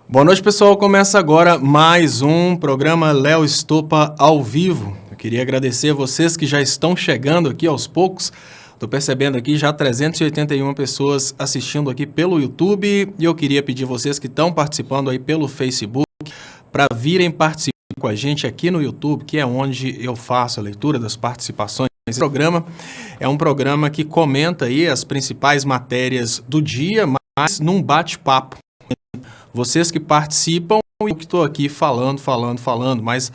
Boa noite, pessoal. Começa agora mais um programa Léo Estopa ao vivo. Eu queria agradecer a vocês que já estão chegando aqui aos poucos. Estou percebendo aqui já 381 pessoas assistindo aqui pelo YouTube e eu queria pedir vocês que estão participando aí pelo Facebook para virem participar com a gente aqui no YouTube, que é onde eu faço a leitura das participações. Esse programa é um programa que comenta aí as principais matérias do dia, mas num bate-papo. Vocês que participam, eu que estou aqui falando, mas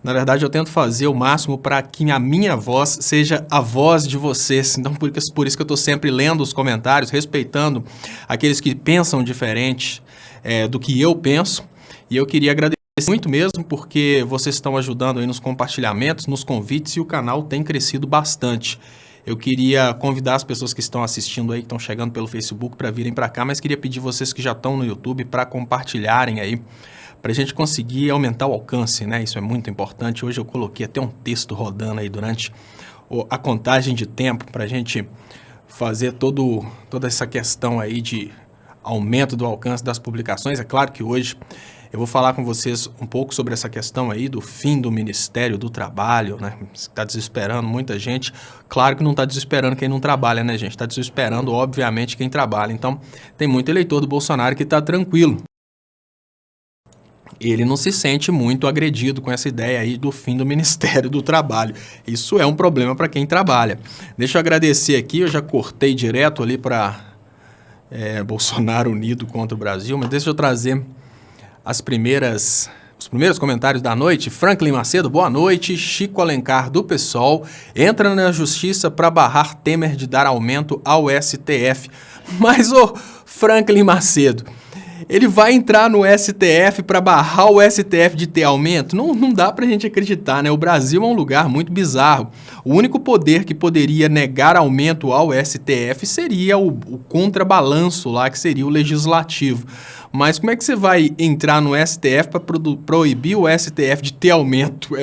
na verdade eu tento fazer o máximo para que a minha voz seja a voz de vocês. Então por isso que eu estou sempre lendo os comentários, respeitando aqueles que pensam diferente do que eu penso. E eu queria agradecer muito mesmo, porque vocês estão ajudando aí nos compartilhamentos, nos convites, e o canal tem crescido bastante. Eu queria convidar as pessoas que estão assistindo aí, que estão chegando pelo Facebook, para virem para cá, mas queria pedir vocês que já estão no YouTube para compartilharem aí, para a gente conseguir aumentar o alcance, né? Isso é muito importante. Hoje eu coloquei até um texto rodando aí durante a contagem de tempo, para a gente fazer toda essa questão aí de aumento do alcance das publicações. É claro que hoje eu vou falar com vocês um pouco sobre essa questão aí do fim do Ministério do Trabalho, né? Está desesperando muita gente. Claro que não está desesperando quem não trabalha, né, gente? Está desesperando, obviamente, quem trabalha. Então, tem muito eleitor do Bolsonaro que está tranquilo. Ele não se sente muito agredido com essa ideia aí do fim do Ministério do Trabalho. Isso é um problema para quem trabalha. Deixa eu agradecer aqui, eu já cortei direto ali para Bolsonaro unido contra o Brasil, mas deixa eu trazer os primeiros comentários da noite. Franklin Macedo, boa noite. Chico Alencar, do PSOL, entra na justiça para barrar Temer de dar aumento ao STF. Mas, Franklin Macedo, ele vai entrar no STF para barrar o STF de ter aumento? Não dá para a gente acreditar, né? O Brasil é um lugar muito bizarro. O único poder que poderia negar aumento ao STF seria o contrabalanço lá, que seria o legislativo. Mas como é que você vai entrar no STF para proibir o STF de ter aumento?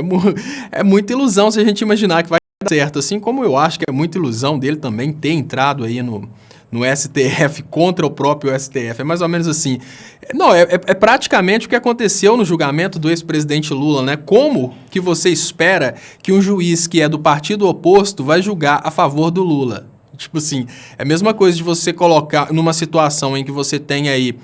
É muita ilusão se a gente imaginar que vai dar certo. Assim como eu acho que é muita ilusão dele também ter entrado aí no STF contra o próprio STF. É mais ou menos assim. Não, é praticamente o que aconteceu no julgamento do ex-presidente Lula, né? Como que você espera que um juiz que é do partido oposto vai julgar a favor do Lula? Tipo assim, é a mesma coisa de você colocar numa situação em que você tem aí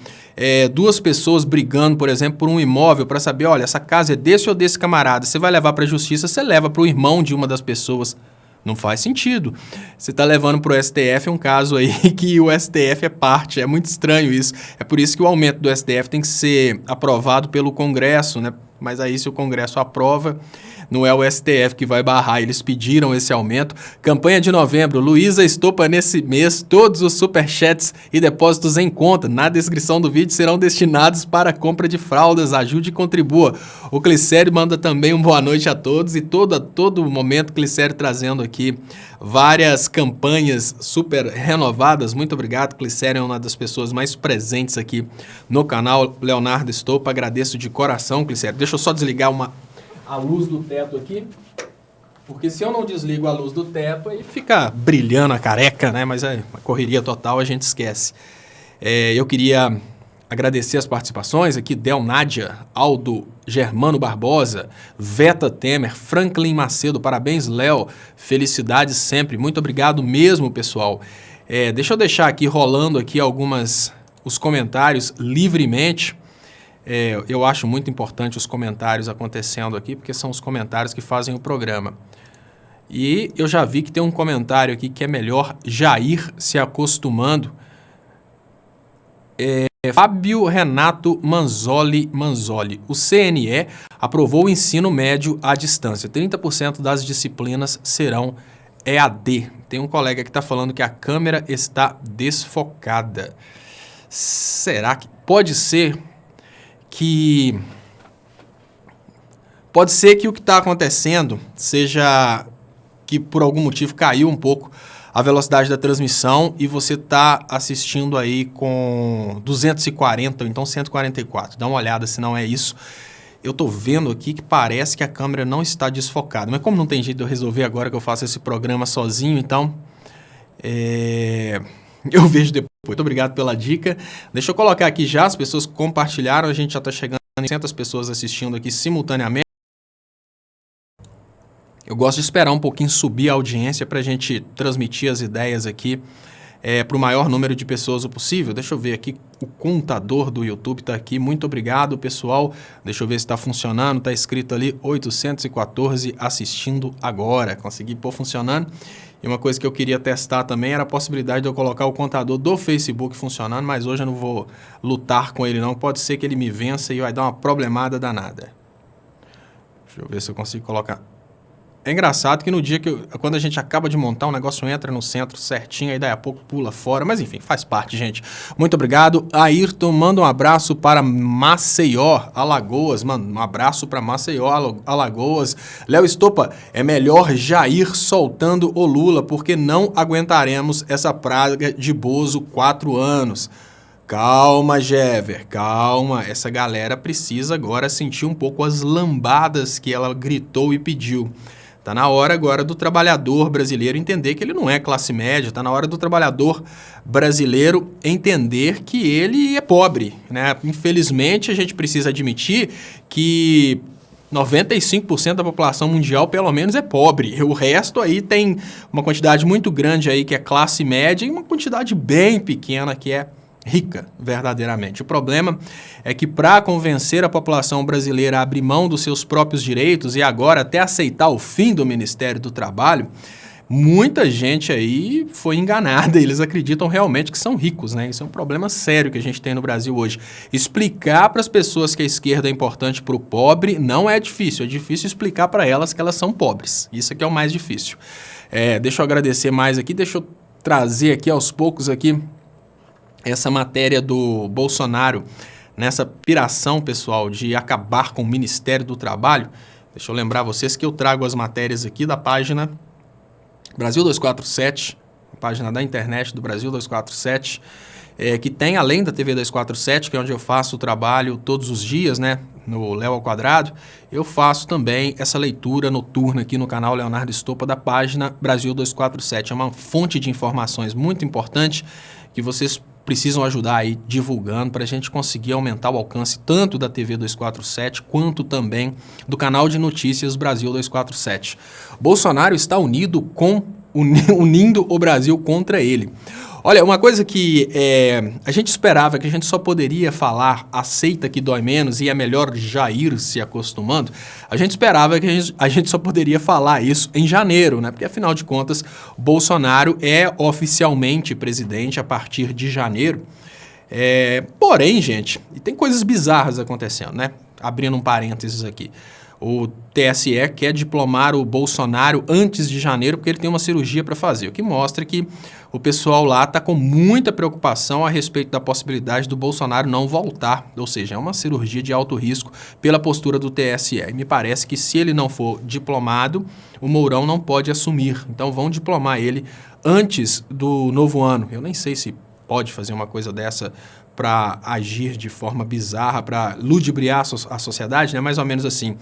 duas pessoas brigando, por exemplo, por um imóvel para saber, olha, essa casa é desse ou desse camarada, você vai levar para a justiça, você leva para o irmão de uma das pessoas. Não faz sentido. Você está levando para o STF um caso aí que o STF é parte, é muito estranho isso. É por isso que o aumento do STF tem que ser aprovado pelo Congresso, né? Mas aí se o Congresso aprova, não é o STF que vai barrar, eles pediram esse aumento. Campanha de novembro, Luísa Estopa nesse mês, todos os superchats e depósitos em conta na descrição do vídeo serão destinados para a compra de fraldas, ajude e contribua. O Clicério manda também um boa noite a todos e todo momento Clicério trazendo aqui várias campanhas super renovadas. Muito obrigado, Clicério é uma das pessoas mais presentes aqui no canal Leonardo Estopa, agradeço de coração, Clicério. Deixa eu só desligar a luz do teto aqui, porque se eu não desligo a luz do teto, aí fica brilhando a careca, né? Mas é uma correria total, a gente esquece. Eu queria agradecer as participações aqui, Del Nádia, Aldo Germano Barbosa, Veta Temer, Franklin Macedo, parabéns, Léo, felicidades sempre, muito obrigado mesmo, pessoal. Deixa eu deixar aqui rolando aqui os comentários livremente. Eu acho muito importante os comentários acontecendo aqui, porque são os comentários que fazem o programa. E eu já vi que tem um comentário aqui que é melhor já ir se acostumando. Fábio Renato Manzoli. O CNE aprovou o ensino médio à distância. 30% das disciplinas serão EAD. Tem um colega que está falando que a câmera está desfocada. Será que pode ser que o que está acontecendo seja que por algum motivo caiu um pouco a velocidade da transmissão e você está assistindo aí com 240 ou então 144. Dá uma olhada se não é isso. Eu estou vendo aqui que parece que a câmera não está desfocada, mas como não tem jeito de eu resolver agora que eu faço esse programa sozinho, então Eu vejo depois. Muito obrigado pela dica. Deixa eu colocar aqui já, as pessoas compartilharam, a gente já está chegando a 600 pessoas assistindo aqui simultaneamente. Eu gosto de esperar um pouquinho subir a audiência para a gente transmitir as ideias aqui para o maior número de pessoas possível. Deixa eu ver aqui, o contador do YouTube está aqui. Muito obrigado, pessoal. Deixa eu ver se está funcionando. Está escrito ali 814 assistindo agora. Consegui pôr funcionando. E uma coisa que eu queria testar também era a possibilidade de eu colocar o contador do Facebook funcionando, mas hoje eu não vou lutar com ele não. Pode ser que ele me vença e vai dar uma problemada danada. Deixa eu ver se eu consigo colocar... É engraçado que no dia quando a gente acaba de montar, o negócio entra no centro certinho, aí daí a pouco pula fora, mas enfim, faz parte, gente. Muito obrigado. Ayrton, manda um abraço para Maceió, Alagoas. Mano, um abraço para Maceió, Alagoas. Léo Estopa, é melhor já ir soltando o Lula, porque não aguentaremos essa praga de Bozo 4 anos. Calma, Jever, calma. Essa galera precisa agora sentir um pouco as lambadas que ela gritou e pediu. Está na hora agora do trabalhador brasileiro entender que ele não é classe média, está na hora do trabalhador brasileiro entender que ele é pobre, né? Infelizmente, a gente precisa admitir que 95% da população mundial, pelo menos, é pobre. O resto aí tem uma quantidade muito grande aí que é classe média e uma quantidade bem pequena que é rica, verdadeiramente. O problema é que para convencer a população brasileira a abrir mão dos seus próprios direitos e agora até aceitar o fim do Ministério do Trabalho, muita gente aí foi enganada. Eles acreditam realmente que são ricos, né? Isso é um problema sério que a gente tem no Brasil hoje. Explicar para as pessoas que a esquerda é importante para o pobre não é difícil. É difícil explicar para elas que elas são pobres. Isso aqui é o mais difícil. Deixa eu agradecer mais aqui. Deixa eu trazer aqui aos poucos aqui essa matéria do Bolsonaro, nessa piração, pessoal, de acabar com o Ministério do Trabalho. Deixa eu lembrar vocês que eu trago as matérias aqui da página Brasil 247, a página da internet do Brasil 247, que tem, além da TV 247, que é onde eu faço o trabalho todos os dias, né, no Léo ao Quadrado, eu faço também essa leitura noturna aqui no canal Leonardo Estopa da página Brasil 247. É uma fonte de informações muito importante que vocês precisam ajudar aí divulgando para a gente conseguir aumentar o alcance tanto da TV 247 quanto também do canal de notícias Brasil 247. Bolsonaro está unindo o Brasil contra ele. Olha, uma coisa que a gente esperava que a gente só poderia falar aceita que dói menos e é melhor já ir se acostumando, a gente esperava que a gente só poderia falar isso em janeiro, né? Porque afinal de contas, Bolsonaro é oficialmente presidente a partir de janeiro. Porém, gente, e tem coisas bizarras acontecendo, né? Abrindo um parênteses aqui. O TSE quer diplomar o Bolsonaro antes de janeiro porque ele tem uma cirurgia para fazer, o que mostra que o pessoal lá está com muita preocupação a respeito da possibilidade do Bolsonaro não voltar, ou seja, é uma cirurgia de alto risco pela postura do TSE. E me parece que se ele não for diplomado, o Mourão não pode assumir, então vão diplomar ele antes do novo ano. Eu nem sei se pode fazer uma coisa dessa para agir de forma bizarra, para ludibriar a sociedade, né? Mais ou menos assim.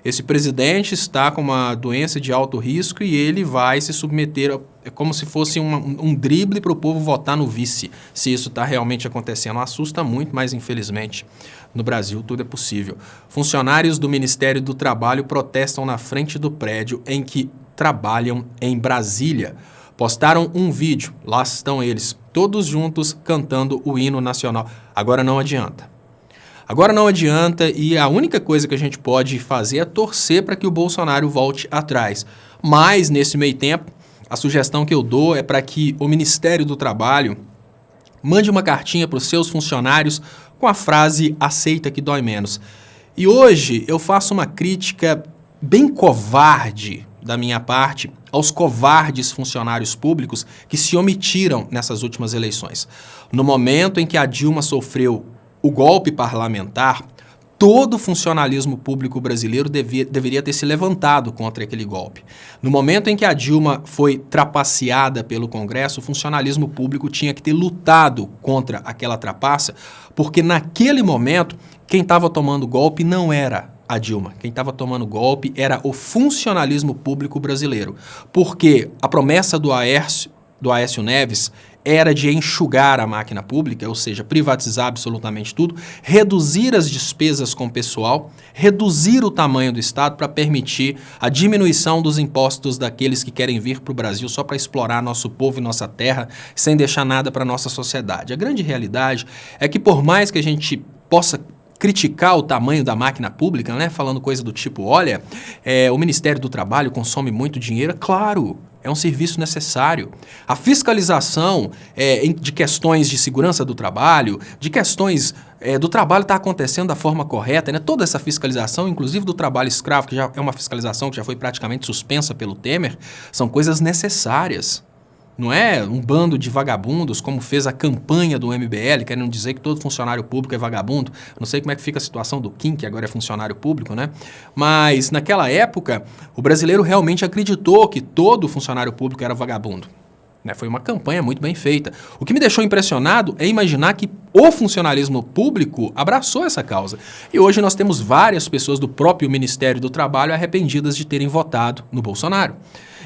Esse presidente está com uma doença de alto risco e ele vai se submeter, como se fosse um drible para o povo votar no vice. Se isso está realmente acontecendo, assusta muito, mas infelizmente no Brasil tudo é possível. Funcionários do Ministério do Trabalho protestam na frente do prédio em que trabalham em Brasília. Postaram um vídeo, lá estão eles, todos juntos cantando o hino nacional. Agora não adianta. Agora não adianta e a única coisa que a gente pode fazer é torcer para que o Bolsonaro volte atrás. Mas, nesse meio tempo, a sugestão que eu dou é para que o Ministério do Trabalho mande uma cartinha para os seus funcionários com a frase "aceita que dói menos". E hoje eu faço uma crítica bem covarde da minha parte aos covardes funcionários públicos que se omitiram nessas últimas eleições. No momento em que a Dilma sofreu o golpe parlamentar, todo o funcionalismo público brasileiro deveria ter se levantado contra aquele golpe. No momento em que a Dilma foi trapaceada pelo Congresso, o funcionalismo público tinha que ter lutado contra aquela trapaça, porque naquele momento quem estava tomando golpe não era a Dilma. Quem estava tomando golpe era o funcionalismo público brasileiro. Porque a promessa do Aécio Neves era de enxugar a máquina pública, ou seja, privatizar absolutamente tudo, reduzir as despesas com o pessoal, reduzir o tamanho do Estado para permitir a diminuição dos impostos daqueles que querem vir para o Brasil só para explorar nosso povo e nossa terra, sem deixar nada para a nossa sociedade. A grande realidade é que por mais que a gente possa criticar o tamanho da máquina pública, né, falando coisa do tipo, olha, o Ministério do Trabalho consome muito dinheiro, claro, é um serviço necessário. A fiscalização de questões de segurança do trabalho, de questões do trabalho estar acontecendo da forma correta, né? Toda essa fiscalização, inclusive do trabalho escravo, que já é uma fiscalização que já foi praticamente suspensa pelo Temer, são coisas necessárias. Não é um bando de vagabundos, como fez a campanha do MBL, querendo dizer que todo funcionário público é vagabundo. Não sei como é que fica a situação do Kim, que agora é funcionário público, né? Mas naquela época, o brasileiro realmente acreditou que todo funcionário público era vagabundo. Foi uma campanha muito bem feita. O que me deixou impressionado é imaginar que o funcionalismo público abraçou essa causa. E hoje nós temos várias pessoas do próprio Ministério do Trabalho arrependidas de terem votado no Bolsonaro.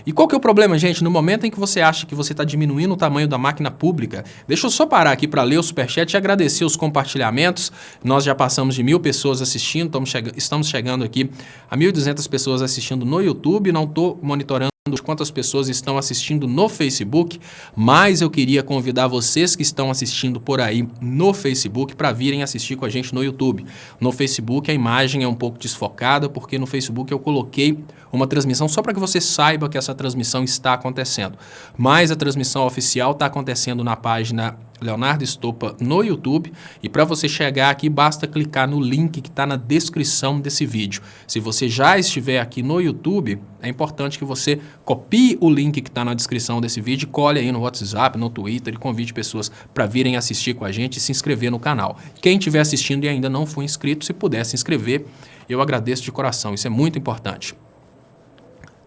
E qual que é o problema, gente? No momento em que você acha que você está diminuindo o tamanho da máquina pública, deixa eu só parar aqui para ler o superchat e agradecer os compartilhamentos. Nós já passamos de 1.000 pessoas assistindo, estamos chegando aqui a 1.200 pessoas assistindo no YouTube, não estou monitorando quantas pessoas estão assistindo no Facebook, mas eu queria convidar vocês que estão assistindo por aí no Facebook para virem assistir com a gente no YouTube. No Facebook a imagem é um pouco desfocada, porque no Facebook eu coloquei uma transmissão só para que você saiba que essa transmissão está acontecendo. Mas a transmissão oficial está acontecendo na página Leonardo Estopa no YouTube, e para você chegar aqui basta clicar no link que está na descrição desse vídeo. Se você já estiver aqui no YouTube, é importante que você copie o link que está na descrição desse vídeo, cole aí no WhatsApp, no Twitter e convide pessoas para virem assistir com a gente e se inscrever no canal. Quem estiver assistindo e ainda não for inscrito, se puder se inscrever, eu agradeço de coração, isso é muito importante.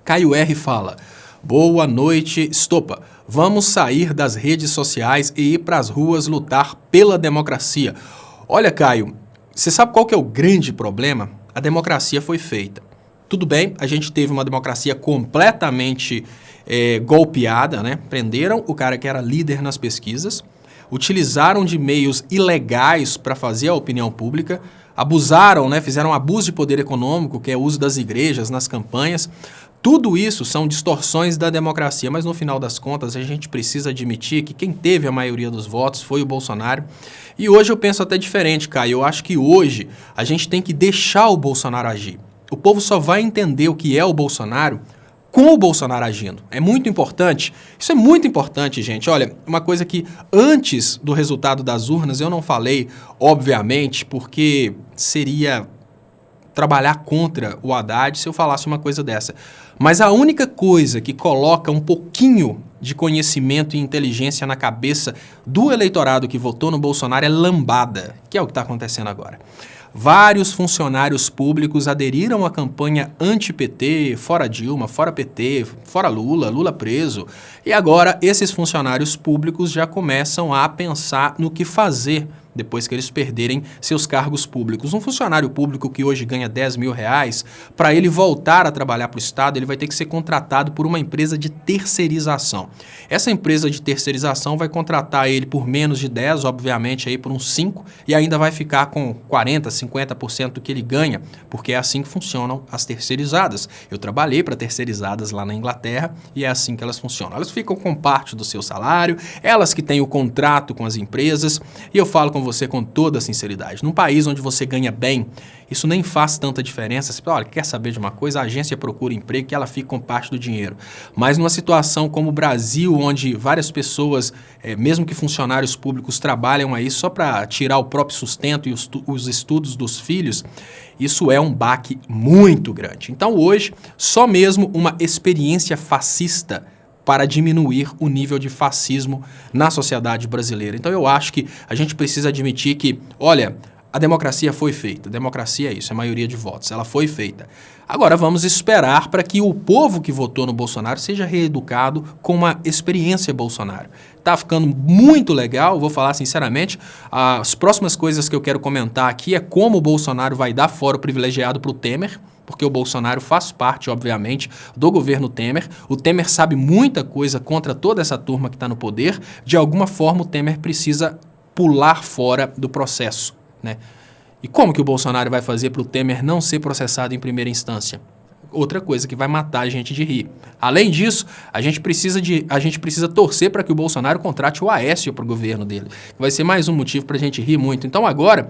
Caio R. fala: boa noite, Estopa. Vamos sair das redes sociais e ir para as ruas lutar pela democracia. Olha, Caio, você sabe qual que é o grande problema? A democracia foi feita. Tudo bem, a gente teve uma democracia completamente golpeada, né? Prenderam o cara que era líder nas pesquisas, utilizaram de meios ilegais para fazer a opinião pública, abusaram, né? Fizeram abuso de poder econômico, que é o uso das igrejas nas campanhas. Tudo isso são distorções da democracia, mas no final das contas a gente precisa admitir que quem teve a maioria dos votos foi o Bolsonaro. E hoje eu penso até diferente, Caio. Eu acho que hoje a gente tem que deixar o Bolsonaro agir. O povo só vai entender o que é o Bolsonaro com o Bolsonaro agindo. É muito importante. Isso é muito importante, gente. Olha, uma coisa que antes do resultado das urnas eu não falei, obviamente, porque seria trabalhar contra o Haddad se eu falasse uma coisa dessa. Mas a única coisa que coloca um pouquinho de conhecimento e inteligência na cabeça do eleitorado que votou no Bolsonaro é lambada, que é o que está acontecendo agora. Vários funcionários públicos aderiram à campanha anti-PT, fora Dilma, fora PT, fora Lula, Lula preso. E agora esses funcionários públicos já começam a pensar no que fazer depois que eles perderem seus cargos públicos. Um funcionário público que hoje ganha 10 mil reais, para ele voltar a trabalhar para o Estado, ele vai ter que ser contratado por uma empresa de terceirização. Essa empresa de terceirização vai contratar ele por menos de 10, obviamente, aí por uns 5, e ainda vai ficar com 40%, 50% do que ele ganha, porque é assim que funcionam as terceirizadas. Eu trabalhei para terceirizadas lá na Inglaterra e é assim que elas funcionam. Elas ficam com parte do seu salário, elas que têm o contrato com as empresas, e eu falo com você com toda a sinceridade. Num país onde você ganha bem, isso nem faz tanta diferença. Você fala, olha, quer saber de uma coisa? A agência procura emprego que ela fica com parte do dinheiro. Mas numa situação como o Brasil, onde várias pessoas, mesmo que funcionários públicos, trabalham aí só para tirar o próprio sustento e os estudos dos filhos, isso é um baque muito grande. Então hoje, só mesmo uma experiência fascista para diminuir o nível de fascismo na sociedade brasileira. Então eu acho que a gente precisa admitir que, olha, a democracia foi feita. A democracia é isso, é a maioria de votos. Ela foi feita. Agora vamos esperar para que o povo que votou no Bolsonaro seja reeducado com uma experiência Bolsonaro. tá ficando muito legal, vou falar sinceramente. As próximas coisas que eu quero comentar aqui é como o Bolsonaro vai dar foro privilegiado para o Temer, porque o Bolsonaro faz parte, obviamente, do governo Temer. O Temer sabe muita coisa contra toda essa turma que está no poder. De alguma forma, o Temer precisa pular fora do processo, né? E como que o Bolsonaro vai fazer para o Temer não ser processado em primeira instância? Outra coisa que vai matar a gente de rir. Além disso, a gente precisa torcer para que o Bolsonaro contrate o Aécio para o governo dele. Vai ser mais um motivo para a gente rir muito. Então agora,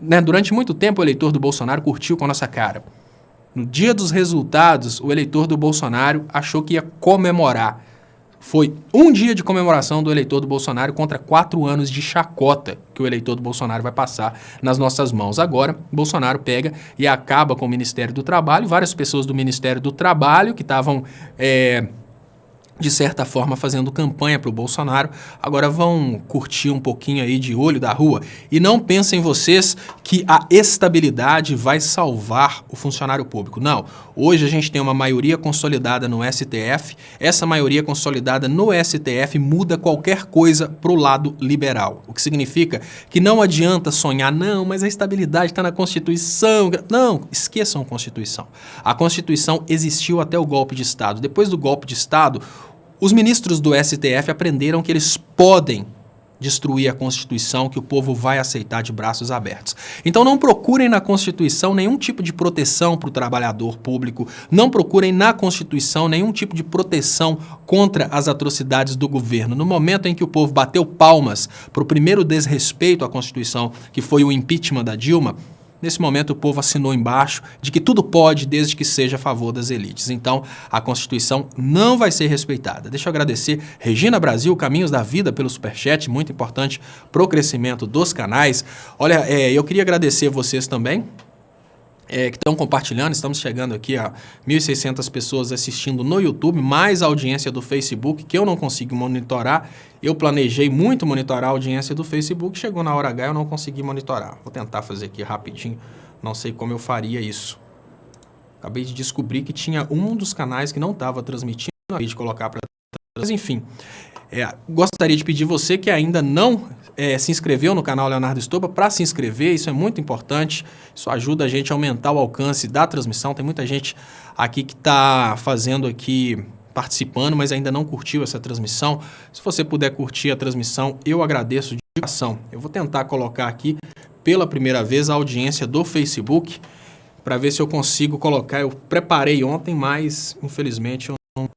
né, durante muito tempo o eleitor do Bolsonaro curtiu com a nossa cara. No dia dos resultados, o eleitor do Bolsonaro achou que ia comemorar. Foi um dia de comemoração do eleitor do Bolsonaro contra 4 anos de chacota que o eleitor do Bolsonaro vai passar nas nossas mãos. Agora, Bolsonaro pega e acaba com o Ministério do Trabalho. Várias pessoas do Ministério do Trabalho que estavam, de certa forma, fazendo campanha para o Bolsonaro, agora vão curtir um pouquinho aí de olho da rua. E não pensem vocês que a estabilidade vai salvar o funcionário público. Não. Hoje a gente tem uma maioria consolidada no STF. Essa maioria consolidada no STF muda qualquer coisa para o lado liberal. O que significa que não adianta sonhar, não, mas a estabilidade está na Constituição. Não, esqueçam a Constituição. A Constituição existiu até o golpe de Estado. Depois do golpe de Estado, os ministros do STF aprenderam que eles podem destruir a Constituição, que o povo vai aceitar de braços abertos. Então não procurem na Constituição nenhum tipo de proteção para o trabalhador público, não procurem na Constituição nenhum tipo de proteção contra as atrocidades do governo. No momento em que o povo bateu palmas para o primeiro desrespeito à Constituição, que foi o impeachment da Dilma, nesse momento o povo assinou embaixo de que tudo pode desde que seja a favor das elites. Então, a Constituição não vai ser respeitada. Deixa eu agradecer Regina Brasil, Caminhos da Vida, pelo superchat, muito importante para o crescimento dos canais. Olha, eu queria agradecer vocês também, que estão compartilhando. Estamos chegando aqui a 1.600 pessoas assistindo no YouTube, mais a audiência do Facebook, que eu não consigo monitorar. Eu planejei muito monitorar a audiência do Facebook, chegou na hora H eu não consegui monitorar. Vou tentar fazer aqui rapidinho, não sei como eu faria isso. Acabei de descobrir que tinha um dos canais que não estava transmitindo, acabei de colocar para... Mas enfim, gostaria de pedir você que ainda não se inscreveu no canal Leonardo Estopa para se inscrever, isso é muito importante, isso ajuda a gente a aumentar o alcance da transmissão. Tem muita gente aqui que está fazendo aqui, participando, mas ainda não curtiu essa transmissão. Se você puder curtir a transmissão, eu agradeço de coração. Eu vou tentar colocar aqui pela primeira vez a audiência do Facebook para ver se eu consigo colocar. Eu preparei ontem, mas infelizmente eu não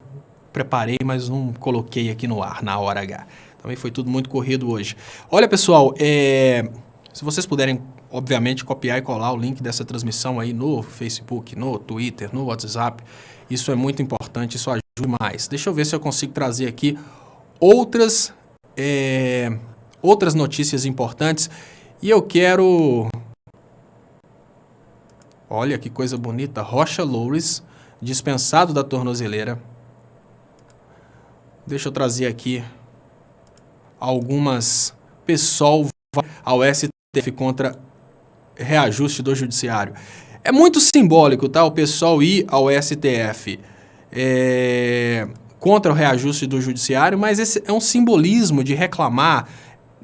preparei, mas não coloquei aqui no ar na hora H. Também foi tudo muito corrido hoje. Olha, pessoal, se vocês puderem, obviamente, copiar e colar o link dessa transmissão aí no Facebook, no Twitter, no WhatsApp, isso é muito importante, isso ajuda demais. Deixa eu ver se eu consigo trazer aqui outras notícias importantes. E eu quero... Olha que coisa bonita. Rocha Loures, dispensado da tornozeleira. Deixa eu trazer aqui algumas... PSOL ao STF contra reajuste do judiciário. É muito simbólico, tá? O PSOL ir ao STF contra o reajuste do judiciário, mas esse é um simbolismo de reclamar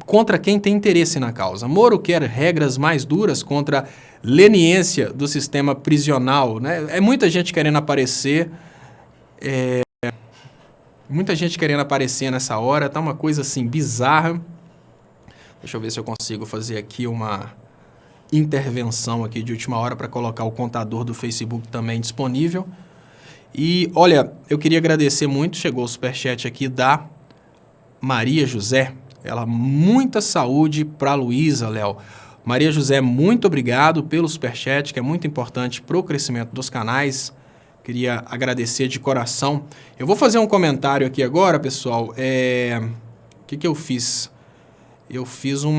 contra quem tem interesse na causa. Moro quer regras mais duras contra leniência do sistema prisional, né? É muita gente querendo aparecer... Muita gente querendo aparecer nessa hora, tá uma coisa assim bizarra. Deixa eu ver se eu consigo fazer aqui uma intervenção aqui de última hora para colocar o contador do Facebook também disponível. E olha, eu queria agradecer muito, chegou o superchat aqui da Maria José. Ela, muita saúde para a Luísa, Léo. Maria José, muito obrigado pelo superchat, que é muito importante para o crescimento dos canais. Queria agradecer de coração. Eu vou fazer um comentário aqui agora, pessoal. O que eu fiz? Eu fiz um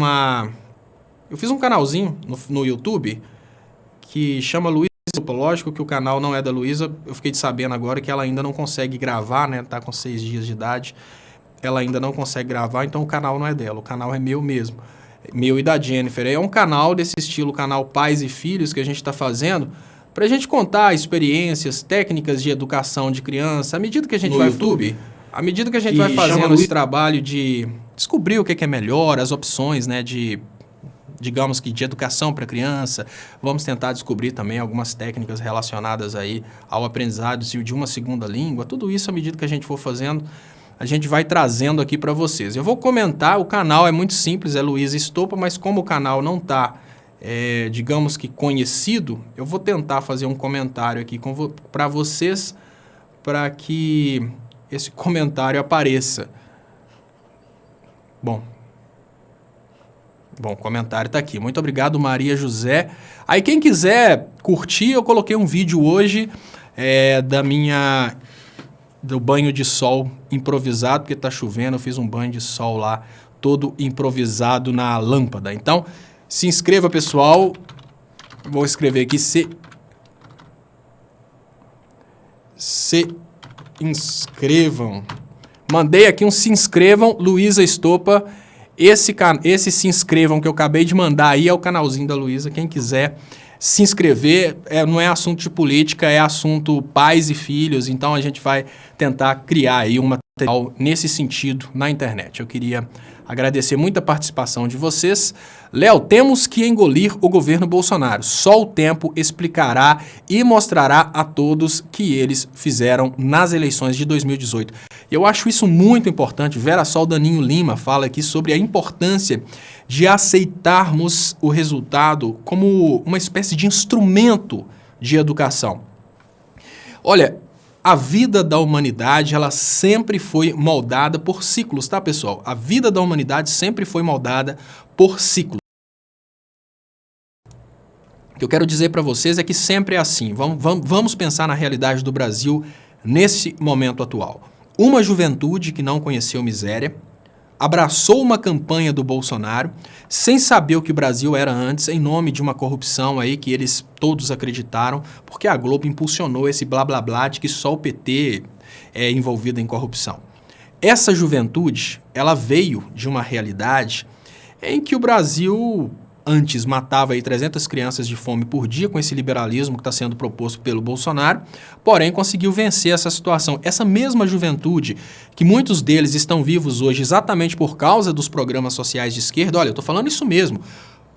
canalzinho no YouTube que chama Luísa. Lógico que o canal não é da Luísa. Eu fiquei sabendo agora que ela ainda não consegue gravar, né? Tá com 6 dias de idade. Ela ainda não consegue gravar, então o canal não é dela. O canal é meu mesmo. Meu e da Jennifer. É um canal desse estilo, canal Pais e Filhos, que a gente está fazendo para a gente contar experiências, técnicas de educação de criança. À medida que a gente vai... No YouTube? À medida que a gente vai fazendo esse trabalho de descobrir o que é melhor, as opções, né, digamos que de educação para criança, vamos tentar descobrir também algumas técnicas relacionadas aí ao aprendizado de uma segunda língua, tudo isso à medida que a gente for fazendo, a gente vai trazendo aqui para vocês. Eu vou comentar, o canal é muito simples, é Luiza Estopa, mas como o canal não está, digamos que conhecido, eu vou tentar fazer um comentário aqui para vocês, para que esse comentário apareça. Bom, o comentário está aqui. Muito obrigado, Maria José. Aí quem quiser curtir, eu coloquei um vídeo hoje do banho de sol improvisado, porque está chovendo, eu fiz um banho de sol lá, todo improvisado na lâmpada. Então, se inscreva, pessoal. Vou escrever aqui, se inscrevam. Mandei aqui um se inscrevam, Luiza Estopa. Esse se inscrevam que eu acabei de mandar aí é o canalzinho da Luiza. Quem quiser se inscrever, não é assunto de política, é assunto pais e filhos. Então a gente vai tentar criar aí um material nesse sentido na internet. Eu queria agradecer muito a participação de vocês. Léo, temos que engolir o governo Bolsonaro. Só o tempo explicará e mostrará a todos que eles fizeram nas eleições de 2018. Eu acho isso muito importante. Vera Sol Daninho Lima fala aqui sobre a importância de aceitarmos o resultado como uma espécie de instrumento de educação. Olha, a vida da humanidade, ela sempre foi moldada por ciclos, tá, pessoal? A vida da humanidade sempre foi moldada por ciclos. O que eu quero dizer para vocês é que sempre é assim. Vamos pensar na realidade do Brasil nesse momento atual. Uma juventude que não conheceu miséria, abraçou uma campanha do Bolsonaro, sem saber o que o Brasil era antes, em nome de uma corrupção aí que eles todos acreditaram, porque a Globo impulsionou esse blá blá blá de que só o PT é envolvido em corrupção. Essa juventude, ela veio de uma realidade em que o Brasil antes matava aí 300 crianças de fome por dia com esse liberalismo que está sendo proposto pelo Bolsonaro, porém conseguiu vencer essa situação. Essa mesma juventude, que muitos deles estão vivos hoje exatamente por causa dos programas sociais de esquerda, olha, eu estou falando isso mesmo,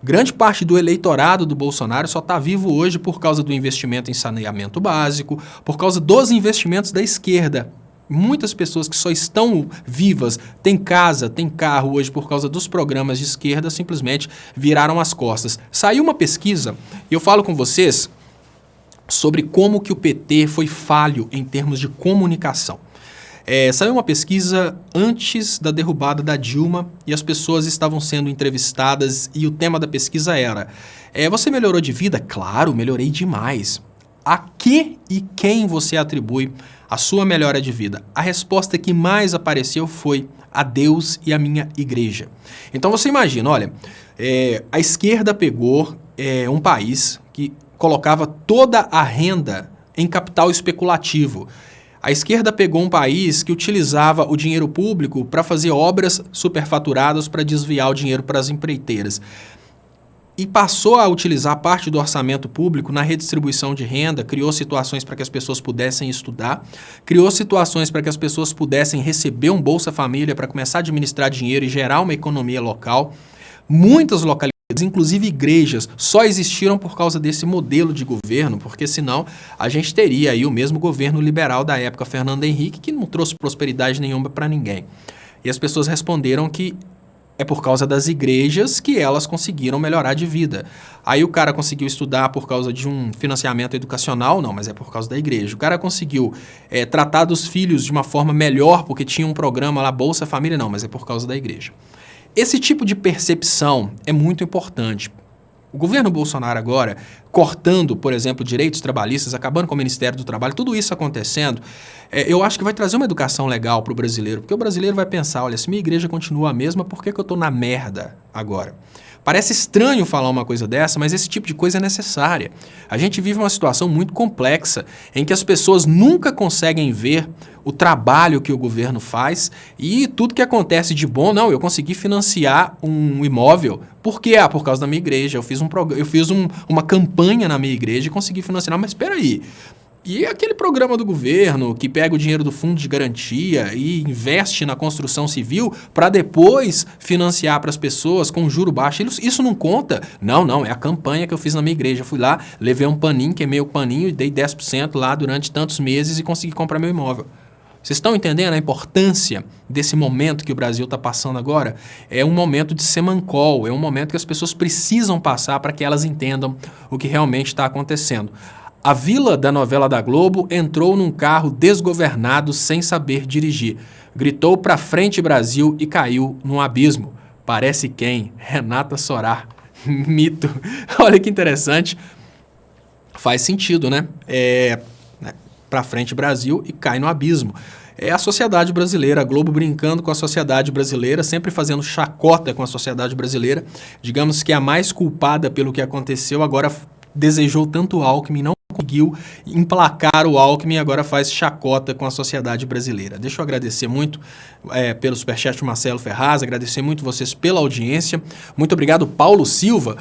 grande parte do eleitorado do Bolsonaro só está vivo hoje por causa do investimento em saneamento básico, por causa dos investimentos da esquerda. Muitas pessoas que só estão vivas, têm casa, têm carro hoje por causa dos programas de esquerda, simplesmente viraram as costas. Saiu uma pesquisa, e eu falo com vocês sobre como que o PT foi falho em termos de comunicação. Saiu uma pesquisa antes da derrubada da Dilma e as pessoas estavam sendo entrevistadas e o tema da pesquisa era: você melhorou de vida? Claro, melhorei demais. A que e quem você atribui a sua melhora de vida? A resposta que mais apareceu foi a Deus e a minha igreja. Então você imagina, olha, a esquerda pegou um país que colocava toda a renda em capital especulativo. A esquerda pegou um país que utilizava o dinheiro público para fazer obras superfaturadas para desviar o dinheiro para as empreiteiras. E passou a utilizar parte do orçamento público na redistribuição de renda, criou situações para que as pessoas pudessem estudar, criou situações para que as pessoas pudessem receber um Bolsa Família para começar a administrar dinheiro e gerar uma economia local. Muitas localidades, inclusive igrejas, só existiram por causa desse modelo de governo, porque senão a gente teria aí o mesmo governo liberal da época Fernando Henrique, que não trouxe prosperidade nenhuma para ninguém. E as pessoas responderam que é por causa das igrejas que elas conseguiram melhorar de vida. Aí o cara conseguiu estudar por causa de um financiamento educacional, não, mas é por causa da igreja. O cara conseguiu tratar dos filhos de uma forma melhor porque tinha um programa lá, Bolsa Família, não, mas é por causa da igreja. Esse tipo de percepção é muito importante. O governo Bolsonaro agora, cortando, por exemplo, direitos trabalhistas, acabando com o Ministério do Trabalho, tudo isso acontecendo, eu acho que vai trazer uma educação legal para o brasileiro, porque o brasileiro vai pensar, olha, se minha igreja continua a mesma, por que eu estou na merda agora? Parece estranho falar uma coisa dessa, mas esse tipo de coisa é necessária. A gente vive uma situação muito complexa, em que as pessoas nunca conseguem ver o trabalho que o governo faz e tudo que acontece de bom, não, eu consegui financiar um imóvel. Por quê? Por causa da minha igreja. Eu fiz uma campanha na minha igreja e consegui financiar. Mas espera aí, E aquele programa do governo que pega o dinheiro do fundo de garantia e investe na construção civil para depois financiar para as pessoas com juro baixo, isso não conta? Não, é a campanha que eu fiz na minha igreja. Fui lá, levei um paninho, queimei o paninho e dei 10% lá durante tantos meses e consegui comprar meu imóvel. Vocês estão entendendo a importância desse momento que o Brasil está passando agora? É um momento de semancol, é um momento que as pessoas precisam passar para que elas entendam o que realmente está acontecendo. A Vila da novela da Globo entrou num carro desgovernado sem saber dirigir. Gritou pra frente Brasil e caiu num abismo. Parece quem? Renata Sorá. Mito. Olha que interessante. Faz sentido, né? Pra frente Brasil e cai no abismo. É a sociedade brasileira, a Globo brincando com a sociedade brasileira, sempre fazendo chacota com a sociedade brasileira. Digamos que a mais culpada pelo que aconteceu agora desejou tanto Alckmin, não conseguiu emplacar o Alckmin e agora faz chacota com a sociedade brasileira. Deixa eu agradecer muito pelo superchat do Marcelo Ferraz, agradecer muito vocês pela audiência. Muito obrigado, Paulo Silva.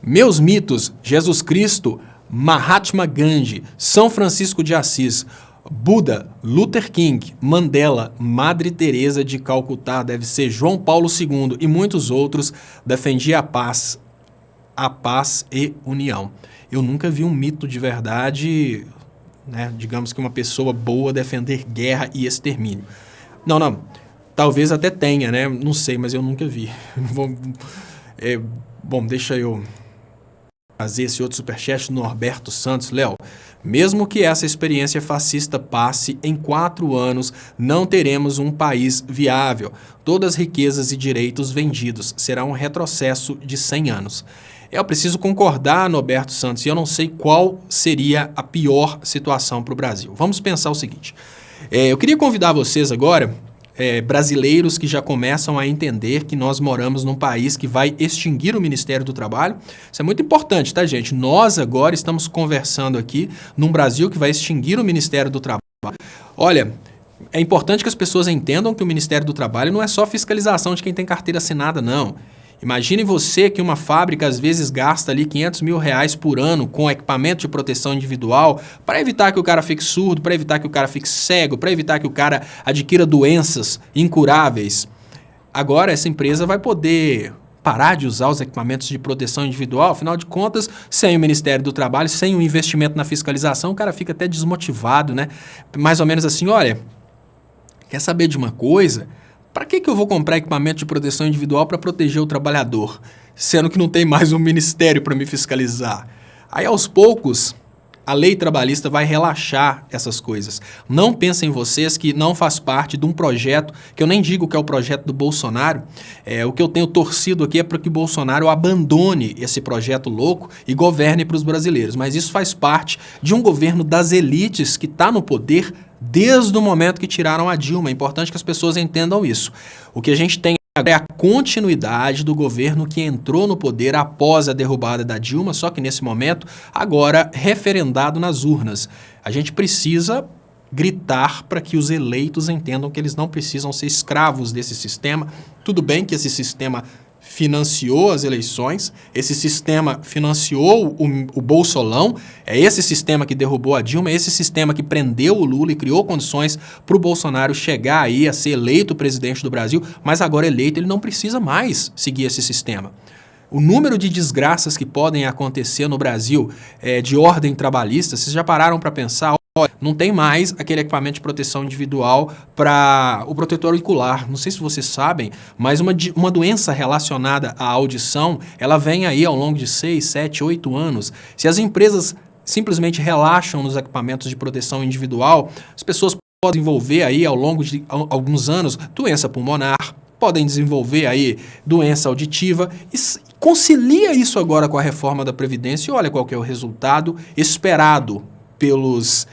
Meus mitos, Jesus Cristo, Mahatma Gandhi, São Francisco de Assis, Buda, Luther King, Mandela, Madre Teresa de Calcutá, deve ser João Paulo II e muitos outros, defendia a paz e união. Eu nunca vi um mito de verdade, né, digamos que uma pessoa boa defender guerra e extermínio. Não, talvez até tenha, né? Não sei, mas eu nunca vi. Bom, deixa eu fazer esse outro superchat do Norberto Santos. Léo, mesmo que essa experiência fascista passe, em 4 anos não teremos um país viável. Todas as riquezas e direitos vendidos. Será um retrocesso de 100 anos. Eu preciso concordar, Norberto Santos, e eu não sei qual seria a pior situação para o Brasil. Vamos pensar o seguinte. Eu queria convidar vocês agora, brasileiros que já começam a entender que nós moramos num país que vai extinguir o Ministério do Trabalho. Isso é muito importante, tá, gente? Nós agora estamos conversando aqui num Brasil que vai extinguir o Ministério do Trabalho. Olha, é importante que as pessoas entendam que o Ministério do Trabalho não é só fiscalização de quem tem carteira assinada, não. Imagine você que uma fábrica às vezes gasta ali R$500 mil por ano com equipamento de proteção individual para evitar que o cara fique surdo, para evitar que o cara fique cego, para evitar que o cara adquira doenças incuráveis. Agora essa empresa vai poder parar de usar os equipamentos de proteção individual, afinal de contas, sem o Ministério do Trabalho, sem o investimento na fiscalização, o cara fica até desmotivado, né? Mais ou menos assim, olha, quer saber de uma coisa? Para que eu vou comprar equipamento de proteção individual para proteger o trabalhador, sendo que não tem mais um ministério para me fiscalizar? Aí, aos poucos, a lei trabalhista vai relaxar essas coisas. Não pensem vocês que não faz parte de um projeto, que eu nem digo que é o projeto do Bolsonaro. O que eu tenho torcido aqui é para que o Bolsonaro abandone esse projeto louco e governe para os brasileiros. Mas isso faz parte de um governo das elites que está no poder desde o momento que tiraram a Dilma. É importante que as pessoas entendam isso. O que a gente tem é a continuidade do governo que entrou no poder após a derrubada da Dilma, só que nesse momento, agora referendado nas urnas. A gente precisa gritar para que os eleitos entendam que eles não precisam ser escravos desse sistema. Tudo bem que esse sistema financiou as eleições, esse sistema financiou o Bolsolão, é esse sistema que derrubou a Dilma, é esse sistema que prendeu o Lula e criou condições para o Bolsonaro chegar aí a ser eleito presidente do Brasil, mas agora eleito ele não precisa mais seguir esse sistema. O número de desgraças que podem acontecer no Brasil de ordem trabalhista, vocês já pararam para pensar? Não tem mais aquele equipamento de proteção individual para o protetor auricular. Não sei se vocês sabem, mas uma doença relacionada à audição, ela vem aí ao longo de 6, 7, 8 anos. Se as empresas simplesmente relaxam nos equipamentos de proteção individual, as pessoas podem desenvolver aí ao longo de alguns anos doença pulmonar, podem desenvolver aí doença auditiva e concilia isso agora com a reforma da Previdência e olha qual que é o resultado esperado pelos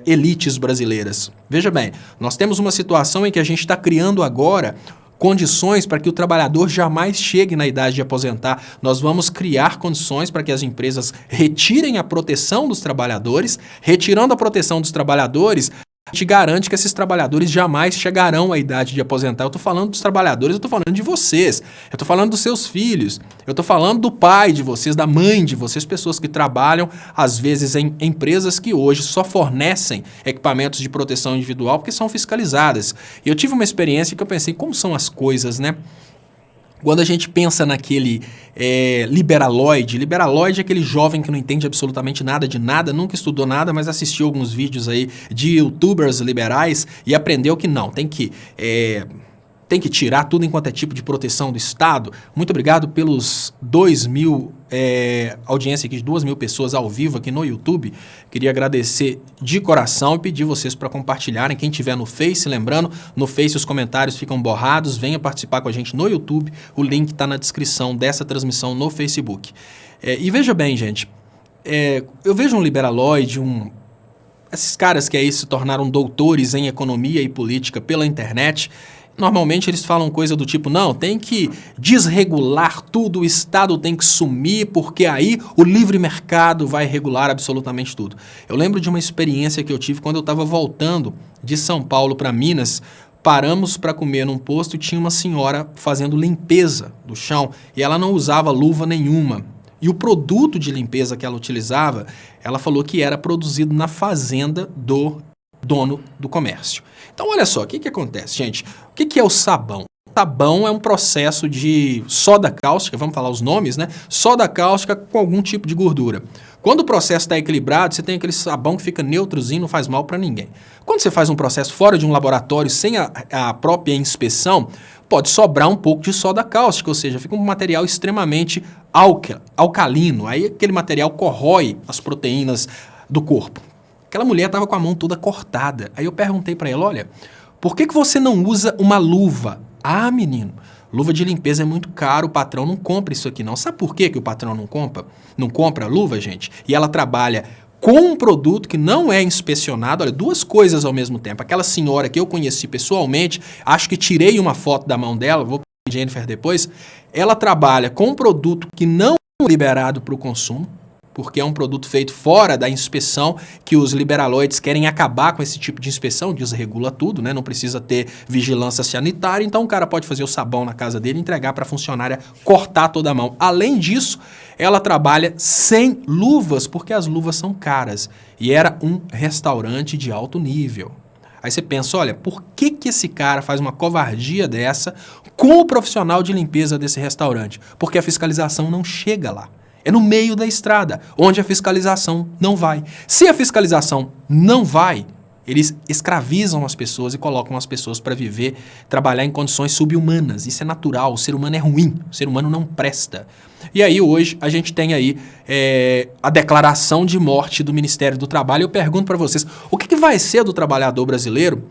elites brasileiras. Veja bem, nós temos uma situação em que a gente está criando agora condições para que o trabalhador jamais chegue na idade de aposentar. Nós vamos criar condições para que as empresas retirem a proteção dos trabalhadores, retirando a proteção dos trabalhadores, a gente garante que esses trabalhadores jamais chegarão à idade de aposentar. Eu estou falando dos trabalhadores, eu estou falando de vocês, eu estou falando dos seus filhos, eu estou falando do pai de vocês, da mãe de vocês, pessoas que trabalham, às vezes, em empresas que hoje só fornecem equipamentos de proteção individual porque são fiscalizadas. E eu tive uma experiência que eu pensei, como são as coisas, né? Quando a gente pensa naquele liberaloide é aquele jovem que não entende absolutamente nada de nada, nunca estudou nada, mas assistiu alguns vídeos aí de youtubers liberais e aprendeu que não, tem que tirar tudo enquanto é tipo de proteção do Estado. Muito obrigado pelos 2.000 audiência aqui de 2.000 pessoas ao vivo aqui no YouTube. Queria agradecer de coração e pedir vocês para compartilharem. Quem tiver no Face, lembrando, no Face os comentários ficam borrados. Venha participar com a gente no YouTube. O link está na descrição dessa transmissão no Facebook. E veja bem, gente, eu vejo um liberaloide, esses caras que aí se tornaram doutores em economia e política pela internet. Normalmente eles falam coisa do tipo, não, tem que desregular tudo, o Estado tem que sumir, porque aí o livre mercado vai regular absolutamente tudo. Eu lembro de uma experiência que eu tive quando eu estava voltando de São Paulo para Minas. Paramos para comer num posto e tinha uma senhora fazendo limpeza do chão e ela não usava luva nenhuma. E o produto de limpeza que ela utilizava, ela falou que era produzido na fazenda do dono do comércio. Então, olha só, o que acontece, gente? O que é o sabão? O sabão é um processo de soda cáustica, vamos falar os nomes, né? Soda cáustica com algum tipo de gordura. Quando o processo está equilibrado, você tem aquele sabão que fica neutrozinho, não faz mal para ninguém. Quando você faz um processo fora de um laboratório, sem a própria inspeção, pode sobrar um pouco de soda cáustica, ou seja, fica um material extremamente alcalino. Aí aquele material corrói as proteínas do corpo. Aquela mulher estava com a mão toda cortada. Aí eu perguntei para ela, olha, por que você não usa uma luva? Ah, menino, luva de limpeza é muito caro, o patrão não compra isso aqui não. Sabe por que o patrão não compra? Não compra luva, gente? E ela trabalha com um produto que não é inspecionado. Olha, duas coisas ao mesmo tempo. Aquela senhora que eu conheci pessoalmente, acho que tirei uma foto da mão dela, vou pedir a Jennifer depois, ela trabalha com um produto que não é liberado para o consumo, porque é um produto feito fora da inspeção, que os liberaloides querem acabar com esse tipo de inspeção, desregula tudo, né? Não precisa ter vigilância sanitária, então o cara pode fazer o sabão na casa dele e entregar para a funcionária cortar toda a mão. Além disso, ela trabalha sem luvas, porque as luvas são caras, e era um restaurante de alto nível. Aí você pensa, olha, por que esse cara faz uma covardia dessa com o profissional de limpeza desse restaurante? Porque a fiscalização não chega lá. É no meio da estrada, onde a fiscalização não vai. Se a fiscalização não vai, eles escravizam as pessoas e colocam as pessoas para viver, trabalhar em condições subhumanas. Isso é natural, o ser humano é ruim, o ser humano não presta. E aí hoje a gente tem aí a declaração de morte do Ministério do Trabalho. Eu pergunto para vocês, o que vai ser do trabalhador brasileiro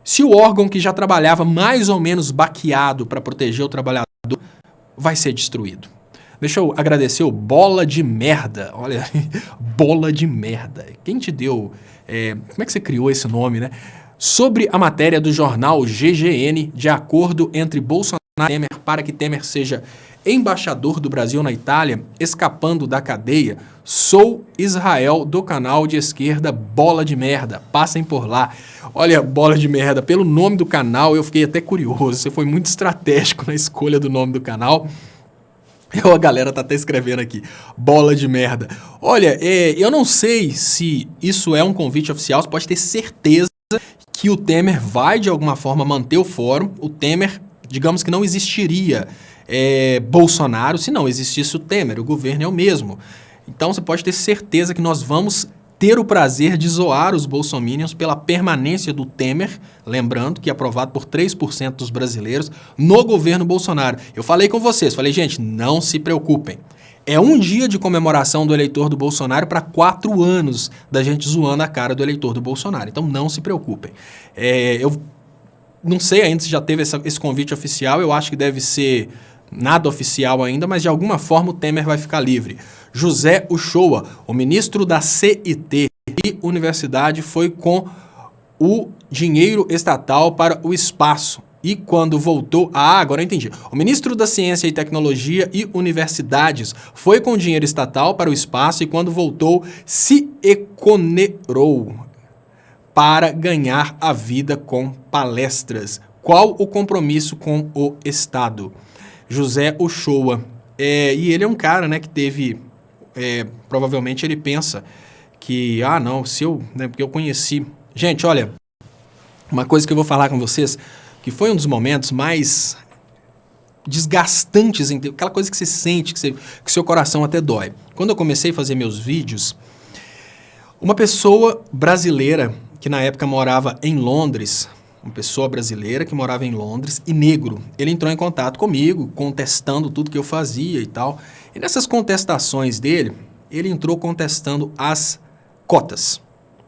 se o órgão que já trabalhava mais ou menos baqueado para proteger o trabalhador vai ser destruído? Deixa eu agradecer o Bola de Merda. Olha, Bola de Merda. Quem te deu... como é que você criou esse nome, né? Sobre a matéria do jornal GGN, de acordo entre Bolsonaro e Temer para que Temer seja embaixador do Brasil na Itália, escapando da cadeia, sou Israel do canal de esquerda Bola de Merda. Passem por lá. Olha, Bola de Merda, pelo nome do canal eu fiquei até curioso. Você foi muito estratégico na escolha do nome do canal. A galera tá até escrevendo aqui, Bola de Merda. Olha, eu não sei se isso é um convite oficial, você pode ter certeza que o Temer vai de alguma forma manter o fórum. O Temer, digamos que não existiria Bolsonaro se não existisse o Temer, o governo é o mesmo. Então você pode ter certeza que nós vamos ter o prazer de zoar os bolsominions pela permanência do Temer, lembrando que é aprovado por 3% dos brasileiros no governo Bolsonaro. Eu falei com vocês, falei, gente, não se preocupem. É um dia de comemoração do eleitor do Bolsonaro para 4 anos da gente zoando a cara do eleitor do Bolsonaro. Então não se preocupem. Eu não sei ainda se já teve esse convite oficial, eu acho que deve ser nada oficial ainda, mas de alguma forma o Temer vai ficar livre. José Uchoa, o ministro da CIT e Universidade, foi com o dinheiro estatal para o espaço. E quando voltou... Ah, agora eu entendi. O ministro da Ciência e Tecnologia e Universidades foi com o dinheiro estatal para o espaço e quando voltou se exonerou. para ganhar a vida com palestras. Qual o compromisso com o Estado? José Uchoa. E ele é um cara, né, que teve... provavelmente ele pensa que... não, se eu... Né, porque eu conheci... Gente, olha, uma coisa que eu vou falar com vocês, que foi um dos momentos mais desgastantes, aquela coisa que você sente, que seu coração até dói. Quando eu comecei a fazer meus vídeos, uma pessoa brasileira que na época morava em Londres, uma pessoa brasileira que morava em Londres e negro, ele entrou em contato comigo, contestando tudo que eu fazia e tal. E nessas contestações dele, ele entrou contestando as cotas.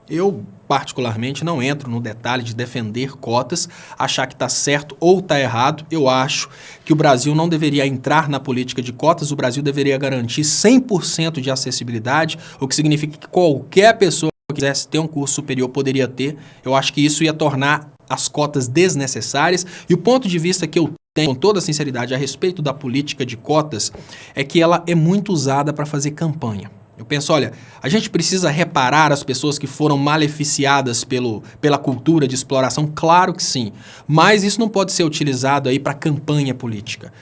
Eu, particularmente, não entro no detalhe de defender cotas, achar que está certo ou está errado. Eu acho que o Brasil não deveria entrar na política de cotas, o Brasil deveria garantir 100% de acessibilidade, o que significa que qualquer pessoa que quisesse ter um curso superior poderia ter. Eu acho que isso ia tornar as cotas desnecessárias. E o ponto de vista que eu tenho, com toda sinceridade, a respeito da política de cotas, é que ela é muito usada para fazer campanha. Eu penso, olha, a gente precisa reparar as pessoas que foram maleficiadas pela cultura de exploração? Claro que sim, mas isso não pode ser utilizado aí para campanha política.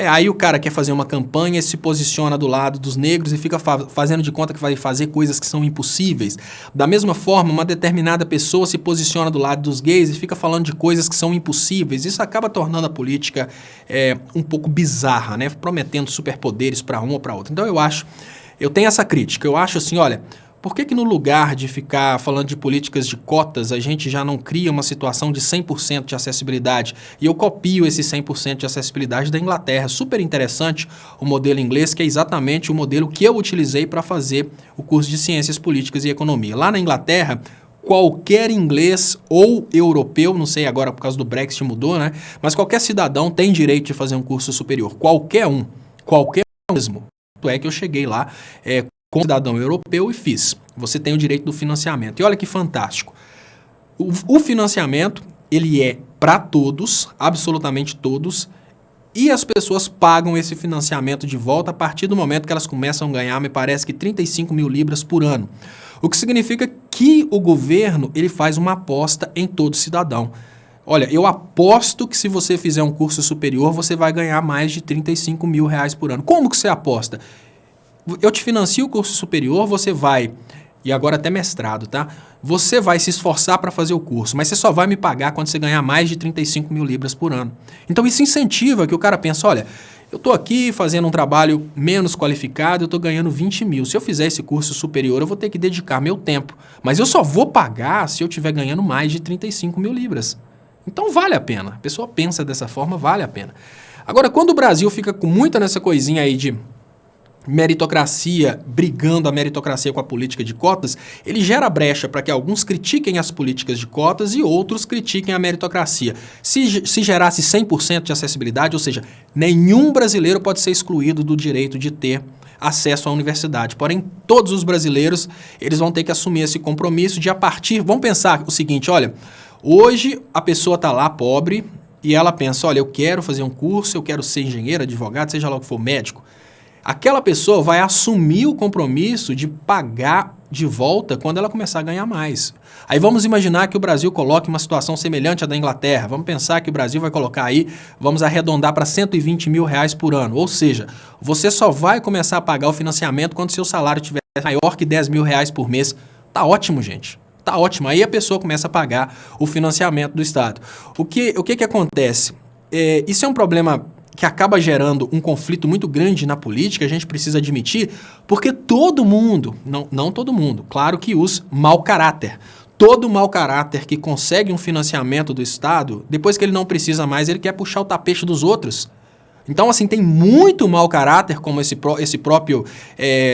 Aí o cara quer fazer uma campanha e se posiciona do lado dos negros e fica fazendo de conta que vai fazer coisas que são impossíveis. Da mesma forma, uma determinada pessoa se posiciona do lado dos gays e fica falando de coisas que são impossíveis. Isso acaba tornando a política um pouco bizarra, né? Prometendo superpoderes para um ou para outro. Então eu tenho essa crítica. Eu acho assim, olha, por que no lugar de ficar falando de políticas de cotas, a gente já não cria uma situação de 100% de acessibilidade? E eu copio esse 100% de acessibilidade da Inglaterra. Super interessante o modelo inglês, que é exatamente o modelo que eu utilizei para fazer o curso de Ciências Políticas e Economia. Lá na Inglaterra, qualquer inglês ou europeu, não sei agora por causa do Brexit mudou, né? Mas qualquer cidadão tem direito de fazer um curso superior. Qualquer um mesmo. É que eu cheguei lá como cidadão europeu e fiz. Você tem o direito do financiamento. E olha que fantástico. O financiamento, ele é para todos, absolutamente todos, e as pessoas pagam esse financiamento de volta a partir do momento que elas começam a ganhar, me parece que 35 mil libras por ano. O que significa que o governo ele faz uma aposta em todo cidadão. Olha, eu aposto que se você fizer um curso superior, você vai ganhar mais de 35 mil reais por ano. Como que você aposta? Eu te financio o curso superior, você vai, e agora até mestrado, tá? Você vai se esforçar para fazer o curso, mas você só vai me pagar quando você ganhar mais de 35 mil libras por ano. Então isso incentiva que o cara pense, olha, eu estou aqui fazendo um trabalho menos qualificado, eu estou ganhando 20 mil. Se eu fizer esse curso superior, eu vou ter que dedicar meu tempo. Mas eu só vou pagar se eu estiver ganhando mais de 35 mil libras. Então vale a pena. A pessoa pensa dessa forma, vale a pena. Agora, quando o Brasil fica com muita nessa coisinha aí de meritocracia, brigando a meritocracia com a política de cotas, ele gera brecha para que alguns critiquem as políticas de cotas e outros critiquem a meritocracia. Se gerasse 100% de acessibilidade, ou seja, nenhum brasileiro pode ser excluído do direito de ter acesso à universidade. Porém, todos os brasileiros, eles vão ter que assumir esse compromisso de vamos pensar o seguinte, olha, hoje a pessoa está lá pobre e ela pensa, olha, eu quero fazer um curso, eu quero ser engenheiro, advogado, seja lá o que for, médico. Aquela pessoa vai assumir o compromisso de pagar de volta quando ela começar a ganhar mais. Aí vamos imaginar que o Brasil coloque uma situação semelhante à da Inglaterra. Vamos pensar que o Brasil vai colocar aí, vamos arredondar para 120 mil reais por ano. Ou seja, você só vai começar a pagar o financiamento quando seu salário estiver maior que 10 mil reais por mês. Tá ótimo, gente. Tá ótimo. Aí a pessoa começa a pagar o financiamento do Estado. O que acontece? Isso é um problema que acaba gerando um conflito muito grande na política, a gente precisa admitir, porque todo mundo, não todo mundo, claro que os mau caráter, todo mau caráter que consegue um financiamento do Estado, depois que ele não precisa mais, ele quer puxar o tapete dos outros. Então, assim, tem muito mau caráter, como esse próprio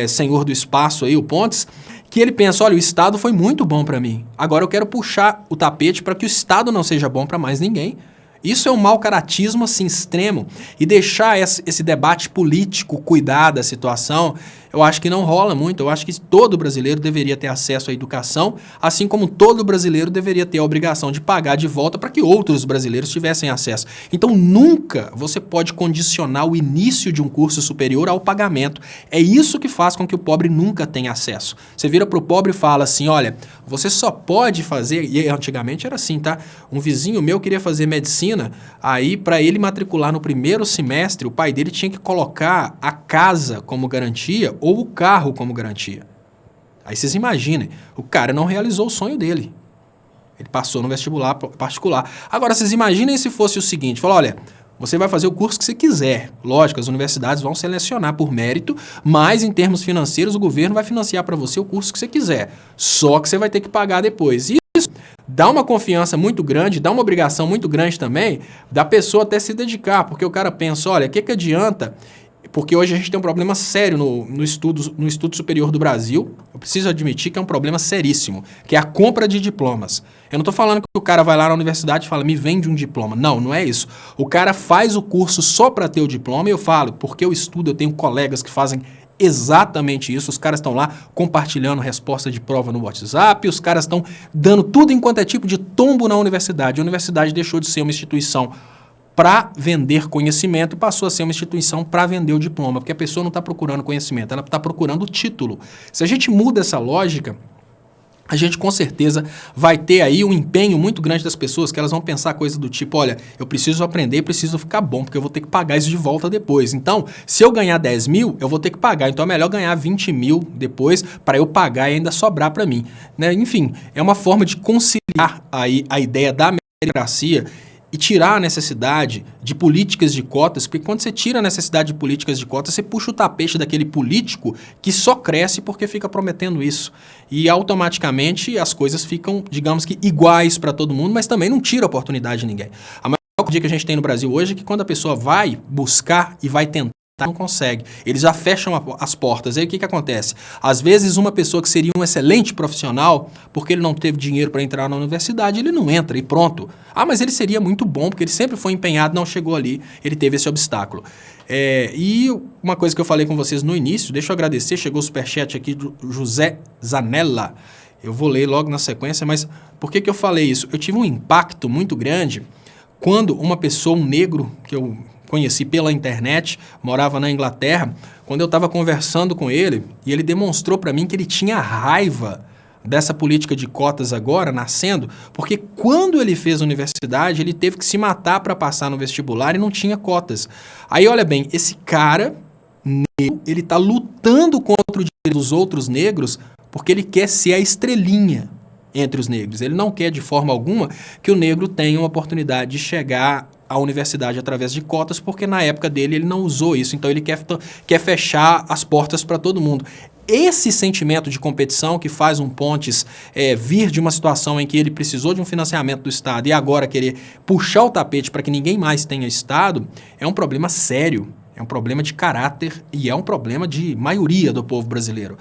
senhor do espaço aí, o Pontes, que ele pensa, olha, o Estado foi muito bom para mim, agora eu quero puxar o tapete para que o Estado não seja bom para mais ninguém. Isso é um mau caratismo assim, extremo. E deixar esse debate político cuidar da situação, eu acho que não rola muito. Eu acho que todo brasileiro deveria ter acesso à educação, assim como todo brasileiro deveria ter a obrigação de pagar de volta para que outros brasileiros tivessem acesso. Então, nunca você pode condicionar o início de um curso superior ao pagamento. É isso que faz com que o pobre nunca tenha acesso. Você vira para o pobre e fala assim, olha, você só pode fazer, e antigamente era assim, tá? Um vizinho meu queria fazer medicina, aí para ele matricular no primeiro semestre, o pai dele tinha que colocar a casa como garantia ou o carro como garantia. Aí vocês imaginem, o cara não realizou o sonho dele. Ele passou no vestibular particular. Agora, vocês imaginem se fosse o seguinte, falou, olha, você vai fazer o curso que você quiser. Lógico, as universidades vão selecionar por mérito, mas em termos financeiros o governo vai financiar para você o curso que você quiser. Só que você vai ter que pagar depois. Isso dá uma confiança muito grande, dá uma obrigação muito grande também da pessoa até se dedicar, porque o cara pensa, olha, o que adianta? Porque hoje a gente tem um problema sério no estudo superior do Brasil. Eu preciso admitir que é um problema seríssimo, que é a compra de diplomas. Eu não estou falando que o cara vai lá na universidade e fala, me vende um diploma. Não, não é isso. O cara faz o curso só para ter o diploma e eu falo, porque eu estudo, eu tenho colegas que fazem exatamente isso. Os caras estão lá compartilhando resposta de prova no WhatsApp, os caras estão dando tudo enquanto é tipo de tombo na universidade. A universidade deixou de ser uma instituição para vender conhecimento e passou a ser uma instituição para vender o diploma, porque a pessoa não está procurando conhecimento, ela está procurando o título. Se a gente muda essa lógica, a gente com certeza vai ter aí um empenho muito grande das pessoas, que elas vão pensar coisa do tipo, olha, eu preciso aprender, preciso ficar bom, porque eu vou ter que pagar isso de volta depois. Então, se eu ganhar 10 mil, eu vou ter que pagar, então é melhor ganhar 20 mil depois para eu pagar e ainda sobrar para mim. Né? Enfim, é uma forma de conciliar aí a ideia da meritocracia e tirar a necessidade de políticas de cotas, porque quando você tira a necessidade de políticas de cotas, você puxa o tapete daquele político que só cresce porque fica prometendo isso. E automaticamente as coisas ficam, digamos que, iguais para todo mundo, mas também não tira a oportunidade de ninguém. A maior coisa que a gente tem no Brasil hoje é que quando a pessoa vai buscar e vai tentar, não consegue. Eles já fecham as portas. Aí o que acontece? Às vezes uma pessoa que seria um excelente profissional, porque ele não teve dinheiro para entrar na universidade, ele não entra e pronto. Ah, mas ele seria muito bom, porque ele sempre foi empenhado, não chegou ali, ele teve esse obstáculo. E uma coisa que eu falei com vocês no início, deixa eu agradecer, chegou o superchat aqui do José Zanella. Eu vou ler logo na sequência, mas por que eu falei isso? Eu tive um impacto muito grande quando uma pessoa, um negro, que eu conheci pela internet, morava na Inglaterra, quando eu estava conversando com ele, e ele demonstrou para mim que ele tinha raiva dessa política de cotas agora, nascendo, porque quando ele fez a universidade, ele teve que se matar para passar no vestibular e não tinha cotas. Aí, olha bem, esse cara, negro, ele está lutando contra o direito dos outros negros porque ele quer ser a estrelinha entre os negros. Ele não quer de forma alguma que o negro tenha uma oportunidade de chegar à universidade através de cotas, porque na época dele ele não usou isso, então ele quer fechar as portas para todo mundo. Esse sentimento de competição que faz um Pontes vir de uma situação em que ele precisou de um financiamento do Estado e agora querer puxar o tapete para que ninguém mais tenha Estado, é um problema sério, é um problema de caráter e é um problema de maioria do povo brasileiro.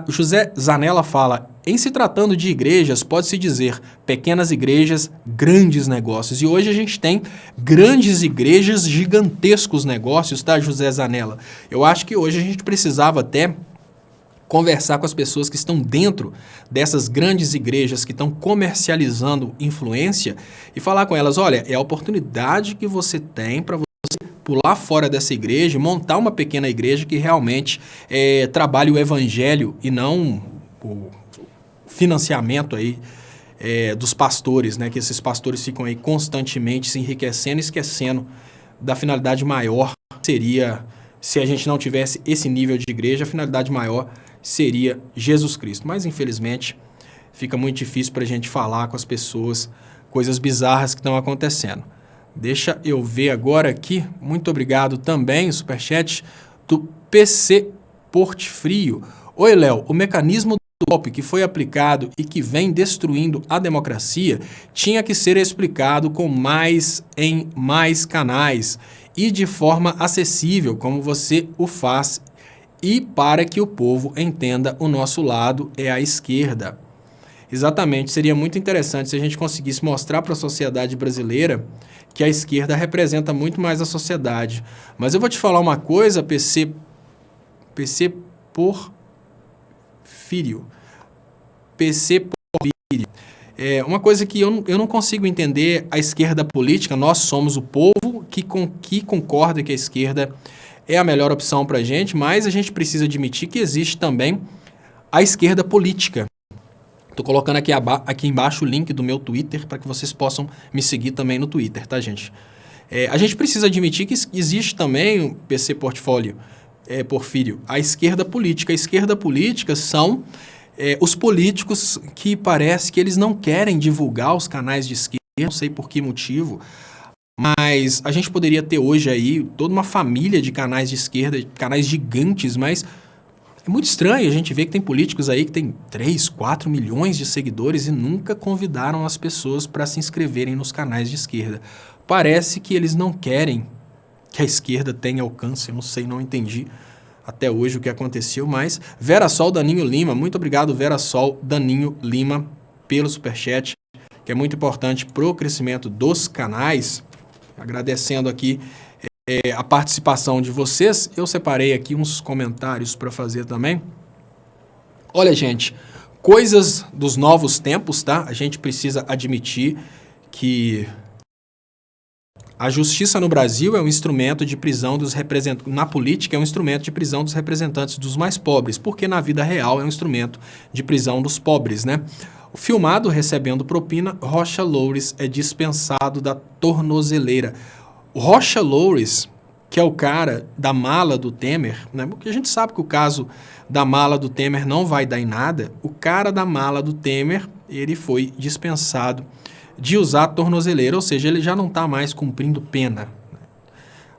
José Zanella fala, em se tratando de igrejas, pode-se dizer pequenas igrejas, grandes negócios. E hoje a gente tem grandes igrejas, gigantescos negócios, tá, José Zanella? Eu acho que hoje a gente precisava até conversar com as pessoas que estão dentro dessas grandes igrejas que estão comercializando influência e falar com elas, olha, é a oportunidade que você tem para pular fora dessa igreja e montar uma pequena igreja que realmente trabalhe o evangelho e não o financiamento aí dos pastores, né? Que esses pastores ficam aí constantemente se enriquecendo e esquecendo da finalidade maior seria, se a gente não tivesse esse nível de igreja, a finalidade maior seria Jesus Cristo. Mas, infelizmente, fica muito difícil para a gente falar com as pessoas coisas bizarras que estão acontecendo. Deixa eu ver agora aqui. Muito obrigado também, superchat do PC Portfrio. Oi, Léo, o mecanismo do golpe que foi aplicado e que vem destruindo a democracia tinha que ser explicado em mais canais e de forma acessível, como você o faz, e para que o povo entenda o nosso lado é a esquerda. Exatamente, seria muito interessante se a gente conseguisse mostrar para a sociedade brasileira que a esquerda representa muito mais a sociedade. Mas eu vou te falar uma coisa, PC Porfírio. PC Porfírio. Uma coisa que eu não consigo entender a esquerda política, nós somos o povo que concorda que a esquerda é a melhor opção para a gente, mas a gente precisa admitir que existe também a esquerda política. Estou colocando aqui embaixo o link do meu Twitter para que vocês possam me seguir também no Twitter, tá, gente? A gente precisa admitir que existe também o PC Porfírio, a esquerda política. A esquerda política são os políticos que parece que eles não querem divulgar os canais de esquerda, não sei por que motivo, mas a gente poderia ter hoje aí toda uma família de canais de esquerda, canais gigantes, mas é muito estranho a gente ver que tem políticos aí que tem 3, 4 milhões de seguidores e nunca convidaram as pessoas para se inscreverem nos canais de esquerda. Parece que eles não querem que a esquerda tenha alcance, eu não sei, não entendi até hoje o que aconteceu, mas Vera Sol Daninho Lima, muito obrigado Vera Sol Daninho Lima pelo superchat, que é muito importante para o crescimento dos canais. Agradecendo aqui a participação de vocês, eu separei aqui uns comentários para fazer também. Olha, gente, coisas dos novos tempos, tá? A gente precisa admitir que a justiça no Brasil é um instrumento de prisão dos representantes, na política é um instrumento de prisão dos representantes dos mais pobres, porque na vida real é um instrumento de prisão dos pobres, né? O filmado recebendo propina, Rocha Loures é dispensado da tornozeleira. O Rocha Loures, que é o cara da mala do Temer, né? Porque a gente sabe que o caso da mala do Temer não vai dar em nada, o cara da mala do Temer, ele foi dispensado de usar a tornozeleira, ou seja, ele já não está mais cumprindo pena.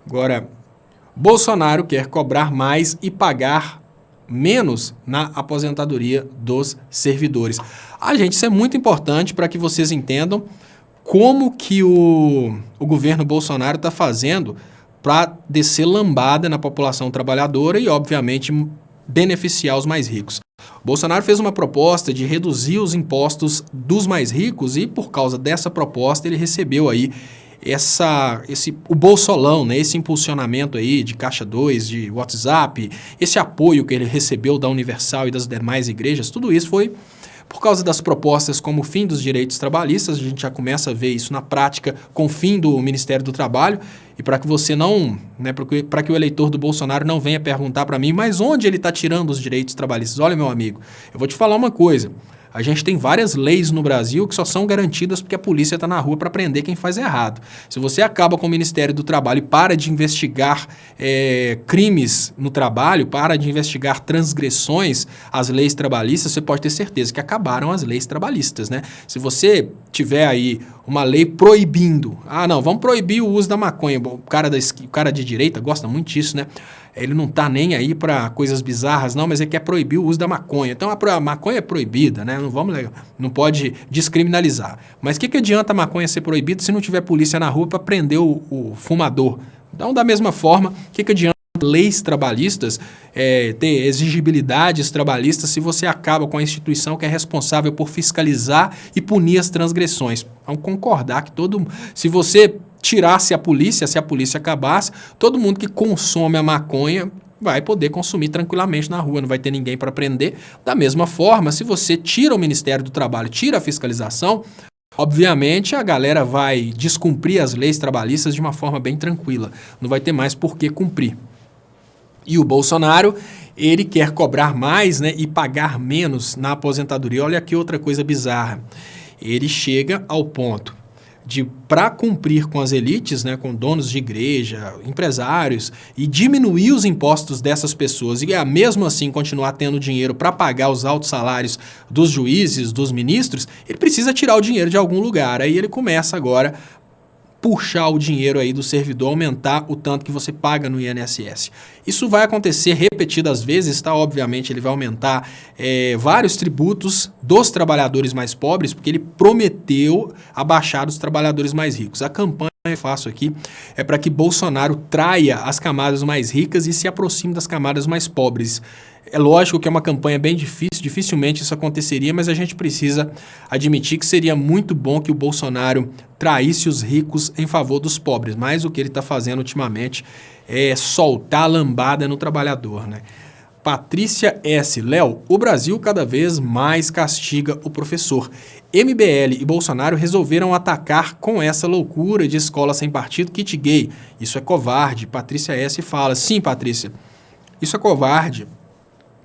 Agora, Bolsonaro quer cobrar mais e pagar menos na aposentadoria dos servidores. Gente, isso é muito importante para que vocês entendam como que o governo Bolsonaro está fazendo para descer lambada na população trabalhadora e, obviamente, beneficiar os mais ricos. Bolsonaro fez uma proposta de reduzir os impostos dos mais ricos e, por causa dessa proposta, ele recebeu aí o bolsolão, né? Esse impulsionamento aí de Caixa 2, de WhatsApp, esse apoio que ele recebeu da Universal e das demais igrejas, tudo isso foi por causa das propostas como o fim dos direitos trabalhistas. A gente já começa a ver isso na prática com o fim do Ministério do Trabalho. E para que você não, né, para que o eleitor do Bolsonaro não venha perguntar para mim, mas onde ele está tirando os direitos trabalhistas? Olha, meu amigo, eu vou te falar uma coisa. A gente tem várias leis no Brasil que só são garantidas porque a polícia está na rua para prender quem faz errado. Se você acaba com o Ministério do Trabalho e para de investigar crimes no trabalho, para de investigar transgressões às leis trabalhistas, você pode ter certeza que acabaram as leis trabalhistas, né? Se você tiver aí uma lei proibindo, vamos proibir o uso da maconha, o cara de direita gosta muito disso, né? Ele não tá nem aí para coisas bizarras, não, mas ele quer proibir o uso da maconha. Então a maconha é proibida, né? Não pode descriminalizar. Mas o que adianta a maconha ser proibida se não tiver polícia na rua para prender o fumador? Então, da mesma forma, o que adianta leis trabalhistas, ter exigibilidades trabalhistas se você acaba com a instituição que é responsável por fiscalizar e punir as transgressões? Vamos concordar que se você tirasse a polícia, se a polícia acabasse, todo mundo que consome a maconha vai poder consumir tranquilamente na rua, não vai ter ninguém para prender. Da mesma forma, se você tira o Ministério do Trabalho, tira a fiscalização, obviamente a galera vai descumprir as leis trabalhistas de uma forma bem tranquila, não vai ter mais por que cumprir. E o Bolsonaro, ele quer cobrar mais, né, e pagar menos na aposentadoria. Olha aqui outra coisa bizarra. Ele chega ao ponto de, para cumprir com as elites, né, com donos de igreja, empresários, e diminuir os impostos dessas pessoas e mesmo assim continuar tendo dinheiro para pagar os altos salários dos juízes, dos ministros, ele precisa tirar o dinheiro de algum lugar. Aí ele começa agora puxar o dinheiro aí do servidor, aumentar o tanto que você paga no INSS. Isso vai acontecer repetidas vezes, tá? Obviamente ele vai aumentar vários tributos dos trabalhadores mais pobres, porque ele prometeu abaixar os trabalhadores mais ricos. A campanha que eu faço aqui é para que Bolsonaro traia as camadas mais ricas e se aproxime das camadas mais pobres. É lógico que é uma campanha bem difícil, dificilmente isso aconteceria, mas a gente precisa admitir que seria muito bom que o Bolsonaro traísse os ricos em favor dos pobres, mas o que ele está fazendo ultimamente é soltar a lambada no trabalhador, né? Patrícia S. Léo, o Brasil cada vez mais castiga o professor. MBL e Bolsonaro resolveram atacar com essa loucura de escola sem partido kit gay. Isso é covarde. Patrícia S. fala, sim, Patrícia, isso é covarde.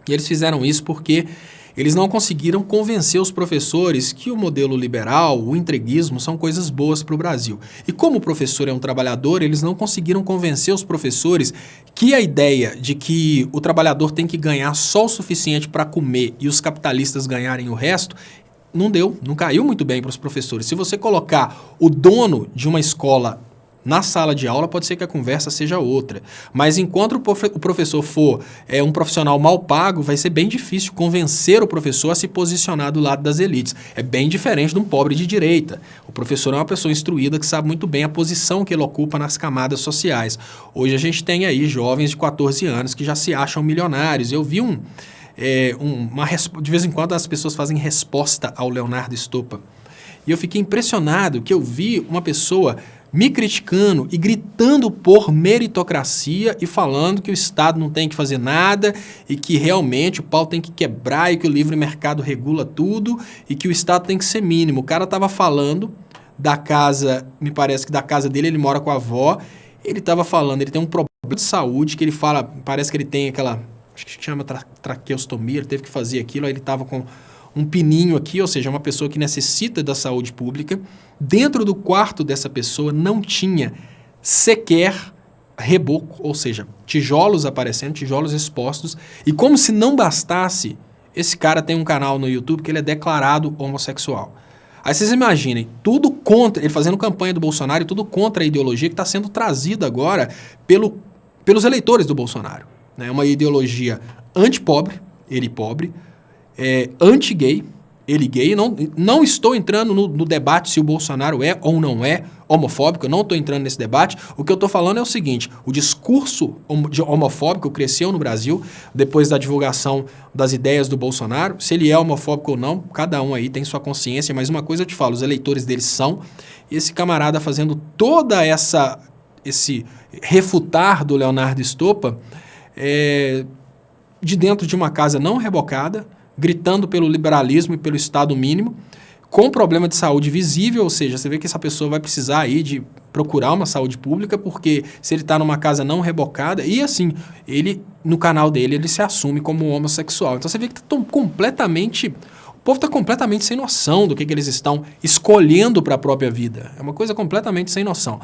E eles fizeram isso porque eles não conseguiram convencer os professores que o modelo liberal, o entreguismo, são coisas boas para o Brasil. E como o professor é um trabalhador, eles não conseguiram convencer os professores que a ideia de que o trabalhador tem que ganhar só o suficiente para comer e os capitalistas ganharem o resto, não deu, não caiu muito bem para os professores. Se você colocar o dono de uma escola na sala de aula, pode ser que a conversa seja outra. Mas enquanto o professor for um profissional mal pago, vai ser bem difícil convencer o professor a se posicionar do lado das elites. É bem diferente de um pobre de direita. O professor é uma pessoa instruída que sabe muito bem a posição que ele ocupa nas camadas sociais. Hoje a gente tem aí jovens de 14 anos que já se acham milionários. Eu vi de vez em quando as pessoas fazem resposta ao Leonardo Stoppa. E eu fiquei impressionado que eu vi uma pessoa me criticando e gritando por meritocracia e falando que o Estado não tem que fazer nada e que realmente o pau tem que quebrar e que o livre mercado regula tudo e que o Estado tem que ser mínimo. O cara estava falando da casa, me parece que da casa dele, ele mora com a avó, ele estava falando, ele tem um problema de saúde que ele fala, parece que ele tem aquela, acho que chama traqueostomia, ele teve que fazer aquilo, aí ele estava com um pininho aqui, ou seja, uma pessoa que necessita da saúde pública. Dentro do quarto dessa pessoa não tinha sequer reboco, ou seja, tijolos aparecendo, tijolos expostos. E como se não bastasse, esse cara tem um canal no YouTube que ele é declarado homossexual. Aí vocês imaginem, tudo contra, ele fazendo campanha do Bolsonaro e tudo contra a ideologia que está sendo trazida agora pelos eleitores do Bolsonaro. É uma ideologia anti-pobre, ele pobre, anti-gay, ele gay. Não estou entrando no debate se o Bolsonaro é ou não é homofóbico, eu não estou entrando nesse debate. O que eu estou falando é o seguinte, o discurso homofóbico cresceu no Brasil depois da divulgação das ideias do Bolsonaro. Se ele é homofóbico ou não, cada um aí tem sua consciência, mas uma coisa eu te falo, os eleitores deles são. E esse camarada fazendo toda esse refutar do Leonardo Stoppa de dentro de uma casa não rebocada, gritando pelo liberalismo e pelo Estado mínimo, com problema de saúde visível, ou seja, você vê que essa pessoa vai precisar aí de procurar uma saúde pública, porque se ele está numa casa não rebocada, e assim, ele, no canal dele, ele se assume como homossexual. Então você vê que o povo está completamente sem noção do que eles estão escolhendo para a própria vida. É uma coisa completamente sem noção.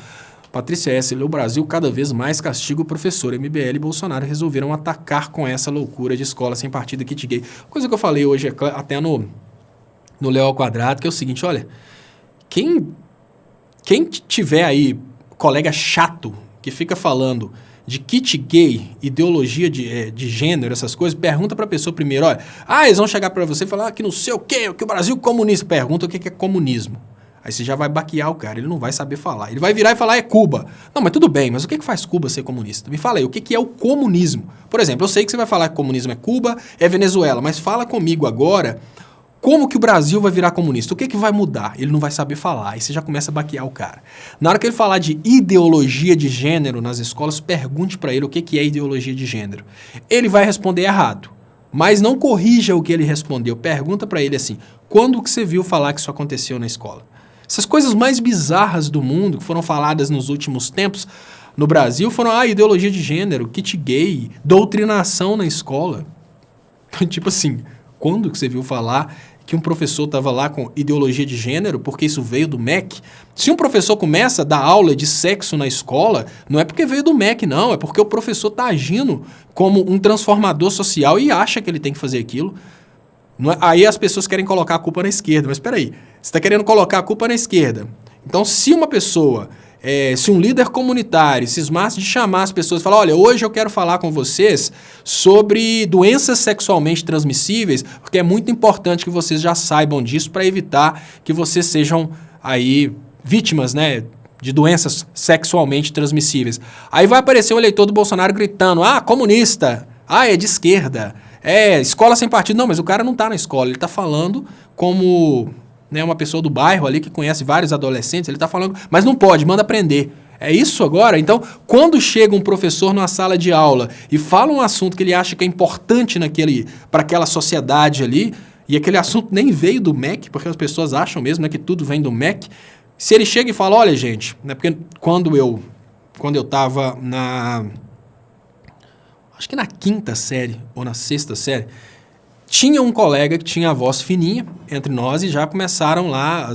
Patrícia S. O Brasil cada vez mais castiga o professor. MBL e Bolsonaro resolveram atacar com essa loucura de escola sem partido kit gay. Coisa que eu falei hoje até no Léo ao Quadrado, que é o seguinte, olha, quem tiver aí colega chato que fica falando de kit gay, ideologia de gênero, essas coisas, pergunta para a pessoa primeiro, olha, eles vão chegar para você e falar que não sei o quê, que o Brasil é comunista. Pergunta o que é comunismo. Aí você já vai baquear o cara, ele não vai saber falar. Ele vai virar e falar, é Cuba. Não, mas tudo bem, mas o que faz Cuba ser comunista? Me fala aí, o que é o comunismo? Por exemplo, eu sei que você vai falar que comunismo é Cuba, é Venezuela, mas fala comigo agora como que o Brasil vai virar comunista. O que vai mudar? Ele não vai saber falar, aí você já começa a baquear o cara. Na hora que ele falar de ideologia de gênero nas escolas, pergunte para ele o que é ideologia de gênero. Ele vai responder errado, mas não corrija o que ele respondeu. Pergunta para ele assim, quando que você viu falar que isso aconteceu na escola? Essas coisas mais bizarras do mundo que foram faladas nos últimos tempos no Brasil foram ideologia de gênero, kit gay, doutrinação na escola. Tipo assim, quando que você viu falar que um professor estava lá com ideologia de gênero, porque isso veio do MEC? Se um professor começa a dar aula de sexo na escola, não é porque veio do MEC, não, é porque o professor está agindo como um transformador social e acha que ele tem que fazer aquilo. Aí as pessoas querem colocar a culpa na esquerda, mas espera aí, você está querendo colocar a culpa na esquerda. Então, se uma pessoa, se um líder comunitário cismasse de chamar as pessoas e falar, olha, hoje eu quero falar com vocês sobre doenças sexualmente transmissíveis, porque é muito importante que vocês já saibam disso para evitar que vocês sejam aí vítimas, né, de doenças sexualmente transmissíveis. Aí vai aparecer um eleitor do Bolsonaro gritando, comunista, é de esquerda, Escola sem partido. Não, mas o cara não tá na escola, ele tá falando como, né, uma pessoa do bairro ali que conhece vários adolescentes, ele tá falando, mas não pode, manda prender. É isso agora? Então, quando chega um professor numa sala de aula e fala um assunto que ele acha que é importante para aquela sociedade ali, e aquele assunto nem veio do MEC, porque as pessoas acham mesmo, né, que tudo vem do MEC, se ele chega e fala, olha, gente, né, porque quando eu estava acho que na 5ª série ou na 6ª série, tinha um colega que tinha a voz fininha entre nós e já começaram lá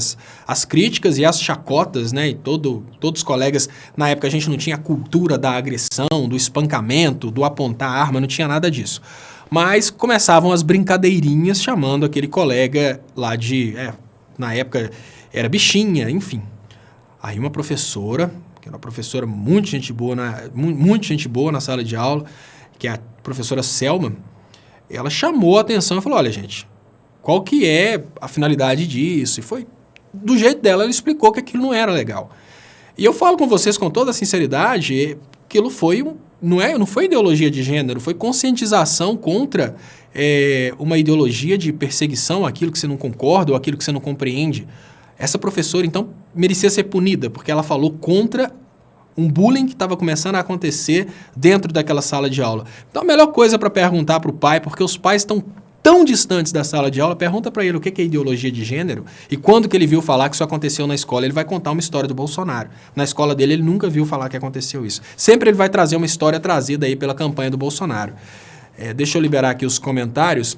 as críticas e as chacotas, né? E todos os colegas, na época a gente não tinha a cultura da agressão, do espancamento, do apontar a arma, não tinha nada disso. Mas começavam as brincadeirinhas chamando aquele colega lá na época era bichinha, enfim. Aí uma professora, que era uma professora muito gente boa na sala de aula, que é a professora Selma, ela chamou a atenção e falou, olha, gente, qual que é a finalidade disso? E foi do jeito dela, ela explicou que aquilo não era legal. E eu falo com vocês com toda a sinceridade, aquilo não foi ideologia de gênero, foi conscientização contra uma ideologia de perseguição àquilo que você não concorda ou aquilo que você não compreende. Essa professora, então, merecia ser punida, porque ela falou contra um bullying que estava começando a acontecer dentro daquela sala de aula. Então, a melhor coisa para perguntar para o pai, porque os pais estão tão distantes da sala de aula, pergunta para ele o que é ideologia de gênero e quando que ele viu falar que isso aconteceu na escola. Ele vai contar uma história do Bolsonaro. Na escola dele, ele nunca viu falar que aconteceu isso. Sempre ele vai trazer uma história trazida aí pela campanha do Bolsonaro. Deixa eu liberar aqui os comentários.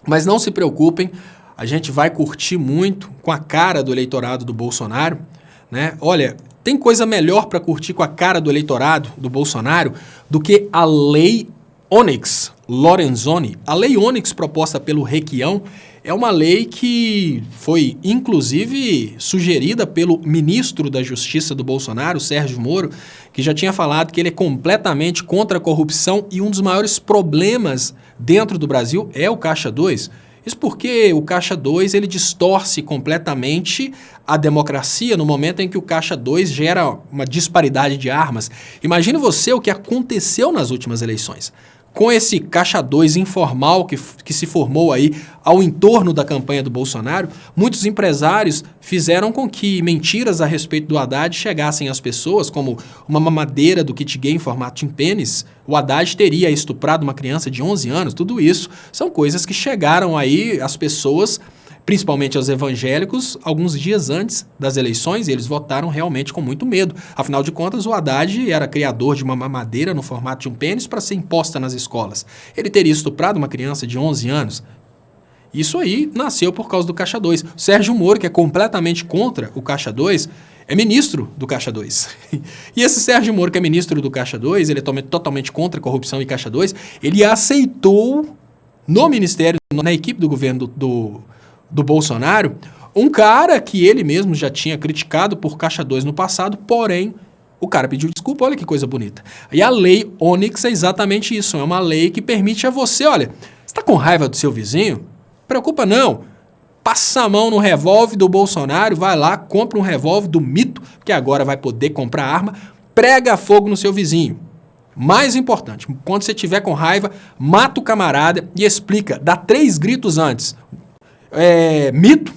Mas não se preocupem, a gente vai curtir muito com a cara do eleitorado do Bolsonaro, né? Olha, tem coisa melhor para curtir com a cara do eleitorado do Bolsonaro do que a Lei Onyx Lorenzoni. A Lei Onyx proposta pelo Requião é uma lei que foi, inclusive, sugerida pelo ministro da Justiça do Bolsonaro, Sérgio Moro, que já tinha falado que ele é completamente contra a corrupção e um dos maiores problemas dentro do Brasil é o Caixa 2. Isso porque o Caixa 2 ele distorce completamente a democracia no momento em que o Caixa 2 gera uma disparidade de armas. Imagine você o que aconteceu nas últimas eleições. Com esse Caixa 2 informal que se formou aí ao entorno da campanha do Bolsonaro, muitos empresários fizeram com que mentiras a respeito do Haddad chegassem às pessoas, como uma mamadeira do kit gay em formato de pênis. O Haddad teria estuprado uma criança de 11 anos. Tudo isso são coisas que chegaram aí às pessoas, principalmente aos evangélicos, alguns dias antes das eleições, e eles votaram realmente com muito medo. Afinal de contas, o Haddad era criador de uma mamadeira no formato de um pênis para ser imposta nas escolas. Ele teria estuprado uma criança de 11 anos. Isso aí nasceu por causa do Caixa 2. O Sérgio Moro, que é completamente contra o Caixa 2, é ministro do Caixa 2. E esse Sérgio Moro, que é ministro do Caixa 2, ele é totalmente contra a corrupção e Caixa 2, ele aceitou no ministério, na equipe do governo do Bolsonaro, um cara que ele mesmo já tinha criticado por Caixa 2 no passado, porém, o cara pediu desculpa, olha que coisa bonita. E a Lei Onyx é exatamente isso, é uma lei que permite a você, olha, você está com raiva do seu vizinho? Preocupa não, passa a mão no revólver do Bolsonaro, vai lá, compra um revólver do mito, que agora vai poder comprar arma, prega fogo no seu vizinho. Mais importante, quando você estiver com raiva, mata o camarada e explica, dá 3 gritos antes. Mito,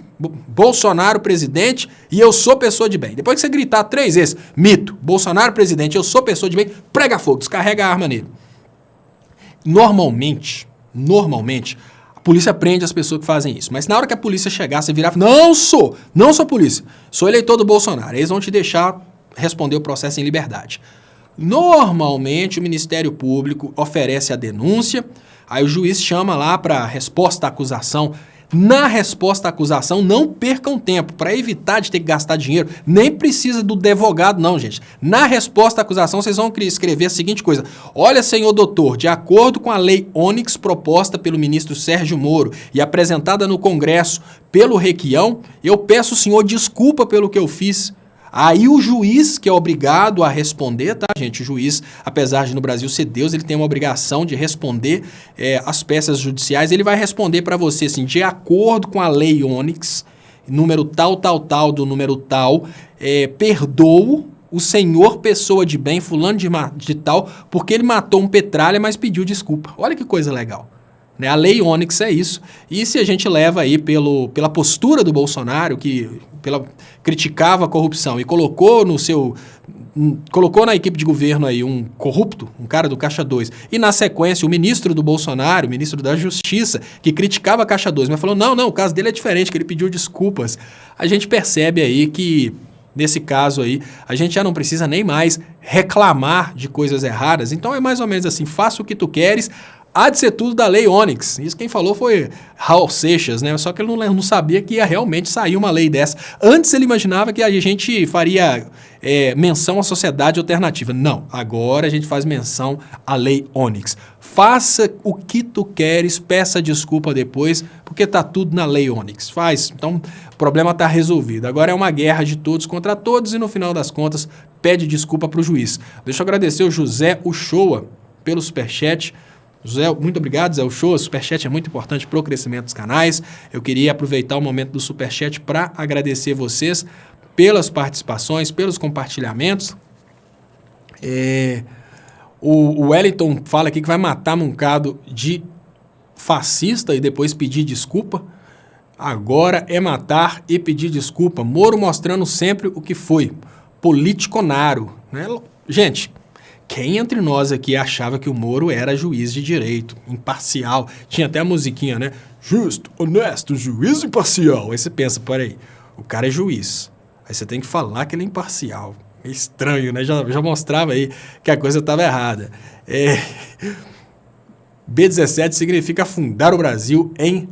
Bolsonaro presidente e eu sou pessoa de bem. Depois que você gritar 3 vezes, mito, Bolsonaro presidente, eu sou pessoa de bem, prega fogo, descarrega a arma nele. Normalmente, a polícia prende as pessoas que fazem isso. Mas na hora que a polícia chegar, você virar e falar, não sou polícia, sou eleitor do Bolsonaro. Eles vão te deixar responder o processo em liberdade. Normalmente, o Ministério Público oferece a denúncia, aí o juiz chama lá para resposta à acusação. Na resposta à acusação, não percam tempo, para evitar de ter que gastar dinheiro, nem precisa do advogado não, gente. Na resposta à acusação, vocês vão escrever a seguinte coisa, olha, senhor doutor, de acordo com a Lei Onyx proposta pelo ministro Sérgio Moro e apresentada no Congresso pelo Requião, eu peço ao senhor desculpa pelo que eu fiz. Aí o juiz, que é obrigado a responder, tá, gente? O juiz, apesar de no Brasil ser Deus, ele tem uma obrigação de responder as peças judiciais. Ele vai responder para você, assim, de acordo com a Lei Onyx, número tal, do número tal, perdoo o senhor pessoa de bem, fulano de tal, porque ele matou um Petralha, mas pediu desculpa. Olha que coisa legal. Né? A lei Onyx é isso. E se a gente leva aí pela postura do Bolsonaro, que criticava a corrupção e colocou na equipe de governo aí um corrupto, um cara do Caixa 2, e na sequência o ministro do Bolsonaro, o ministro da Justiça, que criticava a Caixa 2, mas falou, não, o caso dele é diferente, que ele pediu desculpas. A gente percebe aí que, nesse caso aí, a gente já não precisa nem mais reclamar de coisas erradas. Então é mais ou menos assim, faça o que tu queres, há de ser tudo da lei Onyx. Isso quem falou foi Raul Seixas, né? Só que ele não sabia que ia realmente sair uma lei dessa. Antes ele imaginava que a gente faria menção à sociedade alternativa. Não, agora a gente faz menção à lei Onyx. Faça o que tu queres, peça desculpa depois, porque tá tudo na lei Onyx. Faz, então o problema tá resolvido. Agora é uma guerra de todos contra todos e no final das contas pede desculpa pro juiz. Deixa eu agradecer o José Uchoa pelo superchat. José, muito obrigado, Zé Uchoa. O superchat é muito importante para o crescimento dos canais. Eu queria aproveitar o momento do superchat para agradecer vocês pelas participações, pelos compartilhamentos. O Wellington fala aqui que vai matar Moncado de fascista e depois pedir desculpa. Agora é matar e pedir desculpa. Moro mostrando sempre o que foi. Politiconaro. Né? Gente, quem entre nós aqui achava que o Moro era juiz de direito, imparcial? Tinha até a musiquinha, né? Justo, honesto, juiz imparcial. Aí você pensa, peraí, o cara é juiz. Aí você tem que falar que ele é imparcial. É estranho, né? Já mostrava aí que a coisa estava errada. B17 significa fundar o Brasil em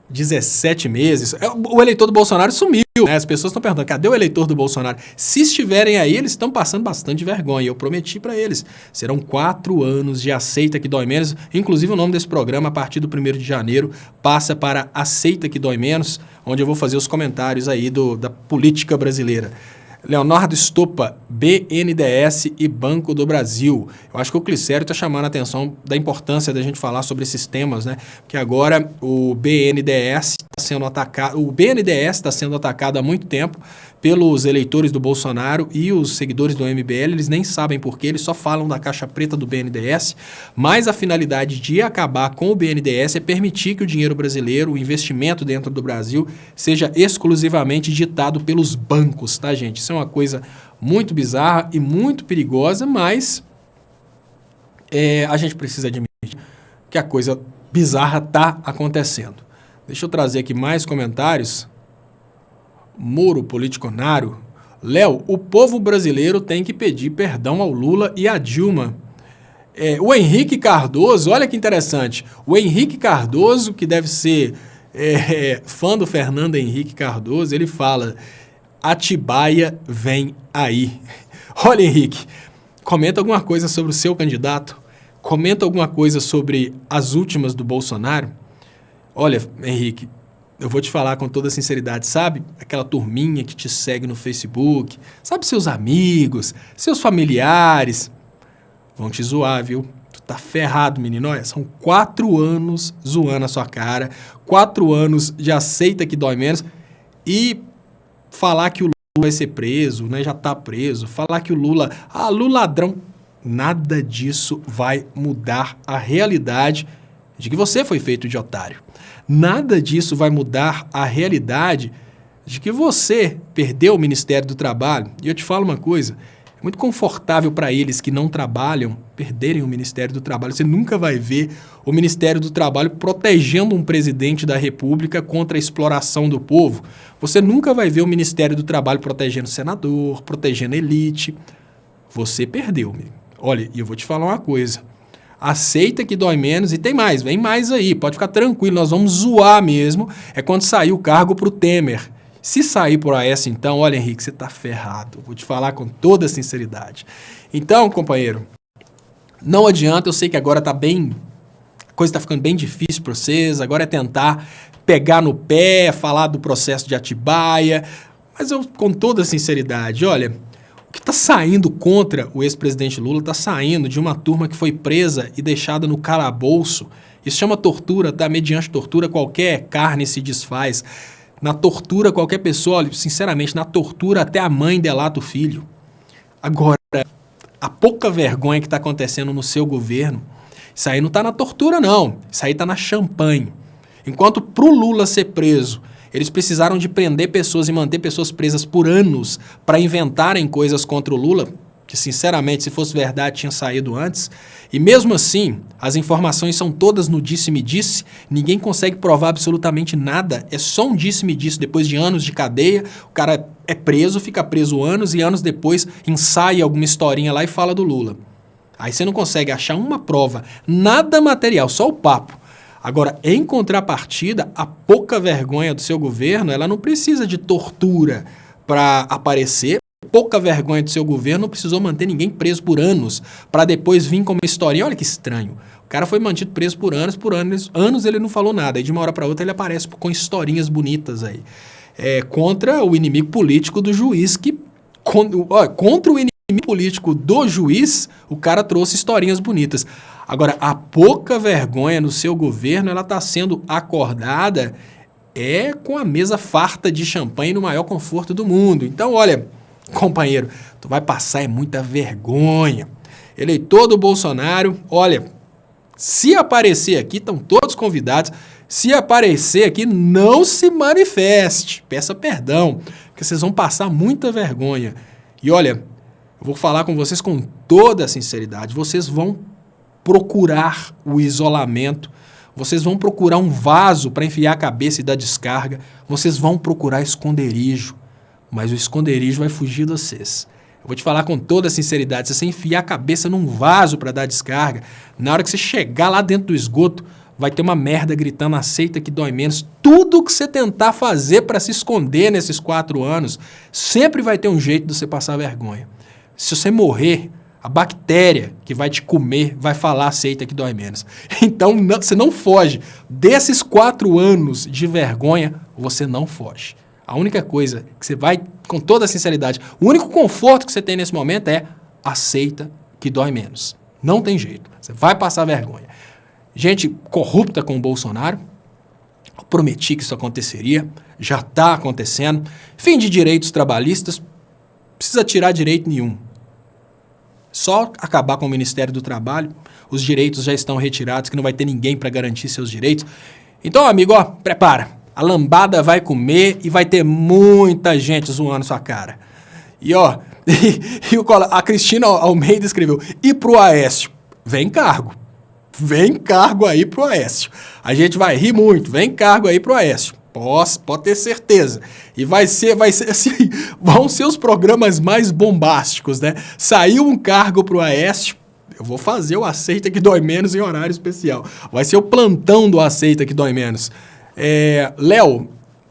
17 meses. O eleitor do Bolsonaro sumiu, né? As pessoas estão perguntando, cadê o eleitor do Bolsonaro? Se estiverem aí, eles estão passando bastante vergonha. Eu prometi para eles. Serão 4 anos de Aceita que Dói Menos. Inclusive o nome desse programa, a partir do 1º de janeiro, passa para Aceita que Dói Menos, onde eu vou fazer os comentários aí da política brasileira. Leonardo Estopa, BNDES e Banco do Brasil. Eu acho que o Clicério está chamando a atenção da importância da gente falar sobre esses temas, né? Que agora o BNDES está sendo atacado há muito tempo pelos eleitores do Bolsonaro e os seguidores do MBL. Eles nem sabem por quê, eles só falam da caixa preta do BNDES, mas a finalidade de acabar com o BNDES é permitir que o dinheiro brasileiro, o investimento dentro do Brasil, seja exclusivamente ditado pelos bancos, tá, gente? Isso é uma coisa muito bizarra e muito perigosa, mas a gente precisa admitir que a coisa bizarra está acontecendo. Deixa eu trazer aqui mais comentários. Moro Politiconaro. Léo, o povo brasileiro tem que pedir perdão ao Lula e à Dilma. O Henrique Cardoso, olha que interessante. O Henrique Cardoso, que deve ser fã do Fernando Henrique Cardoso, ele fala: Atibaia vem aí. Olha, Henrique, comenta alguma coisa sobre o seu candidato. Comenta alguma coisa sobre as últimas do Bolsonaro. Olha, Henrique, eu vou te falar com toda sinceridade, sabe? Aquela turminha que te segue no Facebook, sabe, seus amigos, seus familiares, vão te zoar, viu? Tu tá ferrado, menino. Olha, são 4 anos zoando a sua cara, 4 anos de Aceita que Dói Menos e falar que o Lula vai ser preso, né? Já tá preso, falar que o Lula, Lula ladrão, nada disso vai mudar a realidade de que você foi feito de otário. Nada disso vai mudar a realidade de que você perdeu o Ministério do Trabalho. E eu te falo uma coisa, é muito confortável para eles que não trabalham perderem o Ministério do Trabalho. Você nunca vai ver o Ministério do Trabalho protegendo um presidente da República contra a exploração do povo. Você nunca vai ver o Ministério do Trabalho protegendo senador, protegendo elite. Você perdeu. Olha, e eu vou te falar uma coisa. Aceita que dói menos e tem mais, vem mais aí, pode ficar tranquilo, nós vamos zoar mesmo, é quando sair o cargo pro Temer. Se sair por essa, então, olha, Henrique, você tá ferrado, vou te falar com toda sinceridade. Então, companheiro, não adianta, eu sei que agora tá bem, a coisa tá ficando bem difícil para vocês, agora é tentar pegar no pé, falar do processo de Atibaia, mas eu, com toda sinceridade, olha, o que está saindo contra o ex-presidente Lula está saindo de uma turma que foi presa e deixada no calabouço. Isso chama tortura, tá? Mediante tortura, qualquer carne se desfaz. Na tortura, qualquer pessoa, olha, sinceramente, na tortura até a mãe delata o filho. Agora, a pouca vergonha que está acontecendo no seu governo, isso aí não está na tortura, não. Isso aí está na champanhe. Enquanto para o Lula ser preso, eles precisaram de prender pessoas e manter pessoas presas por anos para inventarem coisas contra o Lula, que sinceramente, se fosse verdade, tinha saído antes. E mesmo assim, as informações são todas no disse-me-disse, ninguém consegue provar absolutamente nada, é só um disse-me-disse. Depois de anos de cadeia, o cara é preso, fica preso anos e anos depois ensaia alguma historinha lá e fala do Lula. Aí você não consegue achar uma prova, nada material, só o papo. Agora, em contrapartida, a pouca vergonha do seu governo, ela não precisa de tortura para aparecer. Pouca vergonha do seu governo não precisou manter ninguém preso por anos para depois vir com uma historinha. Olha que estranho. O cara foi mantido preso por anos ele não falou nada. Aí de uma hora para outra ele aparece com historinhas bonitas aí. Contra o inimigo político do juiz, contra o inimigo político do juiz, o cara trouxe historinhas bonitas. Agora, a pouca vergonha no seu governo, ela está sendo acordada com a mesa farta de champanhe no maior conforto do mundo. Então, olha, companheiro, tu vai passar muita vergonha. Eleitor do Bolsonaro, olha, se aparecer aqui, estão todos convidados. Se aparecer aqui, não se manifeste. Peça perdão, porque vocês vão passar muita vergonha. E olha, eu vou falar com vocês com toda a sinceridade. Vocês vão procurar o isolamento. Vocês vão procurar um vaso para enfiar a cabeça e dar descarga. Vocês vão procurar esconderijo. Mas o esconderijo vai fugir de vocês. Eu vou te falar com toda a sinceridade. Se você enfiar a cabeça num vaso para dar descarga, na hora que você chegar lá dentro do esgoto, vai ter uma merda gritando, aceita que dói menos. Tudo que você tentar fazer para se esconder nesses 4 anos, sempre vai ter um jeito de você passar vergonha. Se você morrer, a bactéria que vai te comer vai falar, aceita que dói menos. Então, você não foge. Desses 4 anos de vergonha, você não foge. A única coisa que você vai, com toda a sinceridade, o único conforto que você tem nesse momento é aceita que dói menos. Não tem jeito. Você vai passar vergonha. Gente corrupta com o Bolsonaro. Eu prometi que isso aconteceria. Já está acontecendo. Fim de direitos trabalhistas. Não precisa tirar direito nenhum. Só acabar com o Ministério do Trabalho. Os direitos já estão retirados, que não vai ter ninguém para garantir seus direitos. Então, amigo, ó, prepara. A lambada vai comer e vai ter muita gente zoando sua cara. E ó, a Cristina Almeida escreveu, e pro Aécio? Vem cargo. Vem cargo aí pro Aécio. A gente vai rir muito, vem cargo aí pro Aécio. Pode ter certeza. E vai ser assim, vão ser os programas mais bombásticos, né? Saiu um cargo pro Aécio, eu vou fazer o Aceita que Dói Menos em horário especial. Vai ser o plantão do Aceita que Dói Menos. Léo,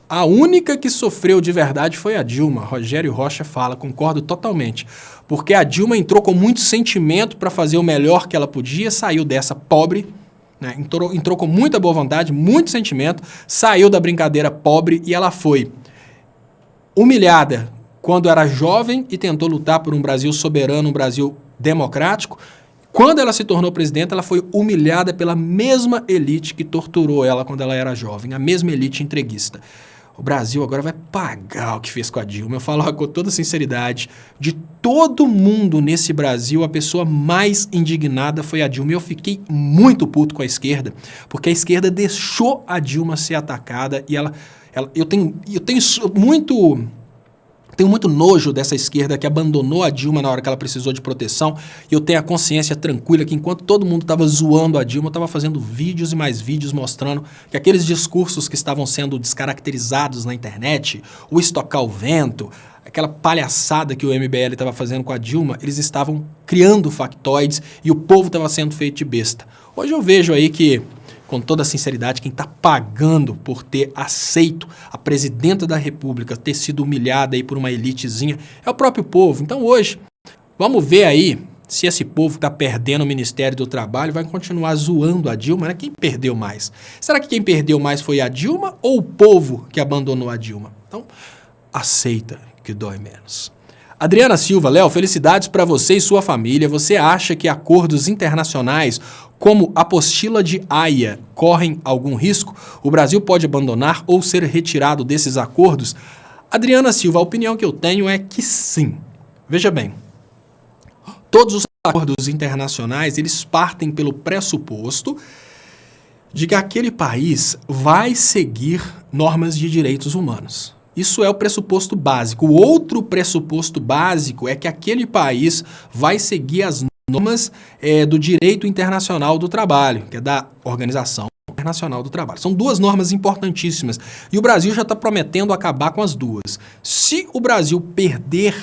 a única que sofreu de verdade foi a Dilma. Rogério Rocha fala, concordo totalmente. Porque a Dilma entrou com muito sentimento para fazer o melhor que ela podia, saiu dessa pobre, né? Entrou com muita boa vontade, muito sentimento, saiu da brincadeira pobre e ela foi humilhada quando era jovem e tentou lutar por um Brasil soberano, um Brasil democrático. Quando ela se tornou presidenta, ela foi humilhada pela mesma elite que torturou ela quando ela era jovem, a mesma elite entreguista. O Brasil agora vai pagar o que fez com a Dilma. Eu falo com toda sinceridade, de todo mundo nesse Brasil, a pessoa mais indignada foi a Dilma. E eu fiquei muito puto com a esquerda, porque a esquerda deixou a Dilma ser atacada e eu tenho muito nojo dessa esquerda que abandonou a Dilma na hora que ela precisou de proteção. E eu tenho a consciência tranquila que enquanto todo mundo estava zoando a Dilma, eu estava fazendo vídeos e mais vídeos mostrando que aqueles discursos que estavam sendo descaracterizados na internet, o estocar o vento, aquela palhaçada que o MBL estava fazendo com a Dilma, eles estavam criando factoides e o povo estava sendo feito de besta. Hoje eu vejo aí que, com toda a sinceridade, quem está pagando por ter aceito a presidenta da República ter sido humilhada aí por uma elitezinha é o próprio povo. Então hoje, vamos ver aí se esse povo está perdendo o Ministério do Trabalho, vai continuar zoando a Dilma, né? Quem perdeu mais? Será que quem perdeu mais foi a Dilma ou o povo que abandonou a Dilma? Então, aceita que dói menos. Adriana Silva, Léo, felicidades para você e sua família. Você acha que acordos internacionais como a apostila de Haia correm algum risco? O Brasil pode abandonar ou ser retirado desses acordos? Adriana Silva, a opinião que eu tenho é que sim. Veja bem, Todos os acordos internacionais, eles partem pelo pressuposto de que aquele país vai seguir normas de direitos humanos. Isso é o pressuposto básico. O outro pressuposto básico é que aquele país vai seguir as normas do direito internacional do trabalho, que é da Organização Internacional do Trabalho. São duas normas importantíssimas e o Brasil já está prometendo acabar com as duas. Se o Brasil perder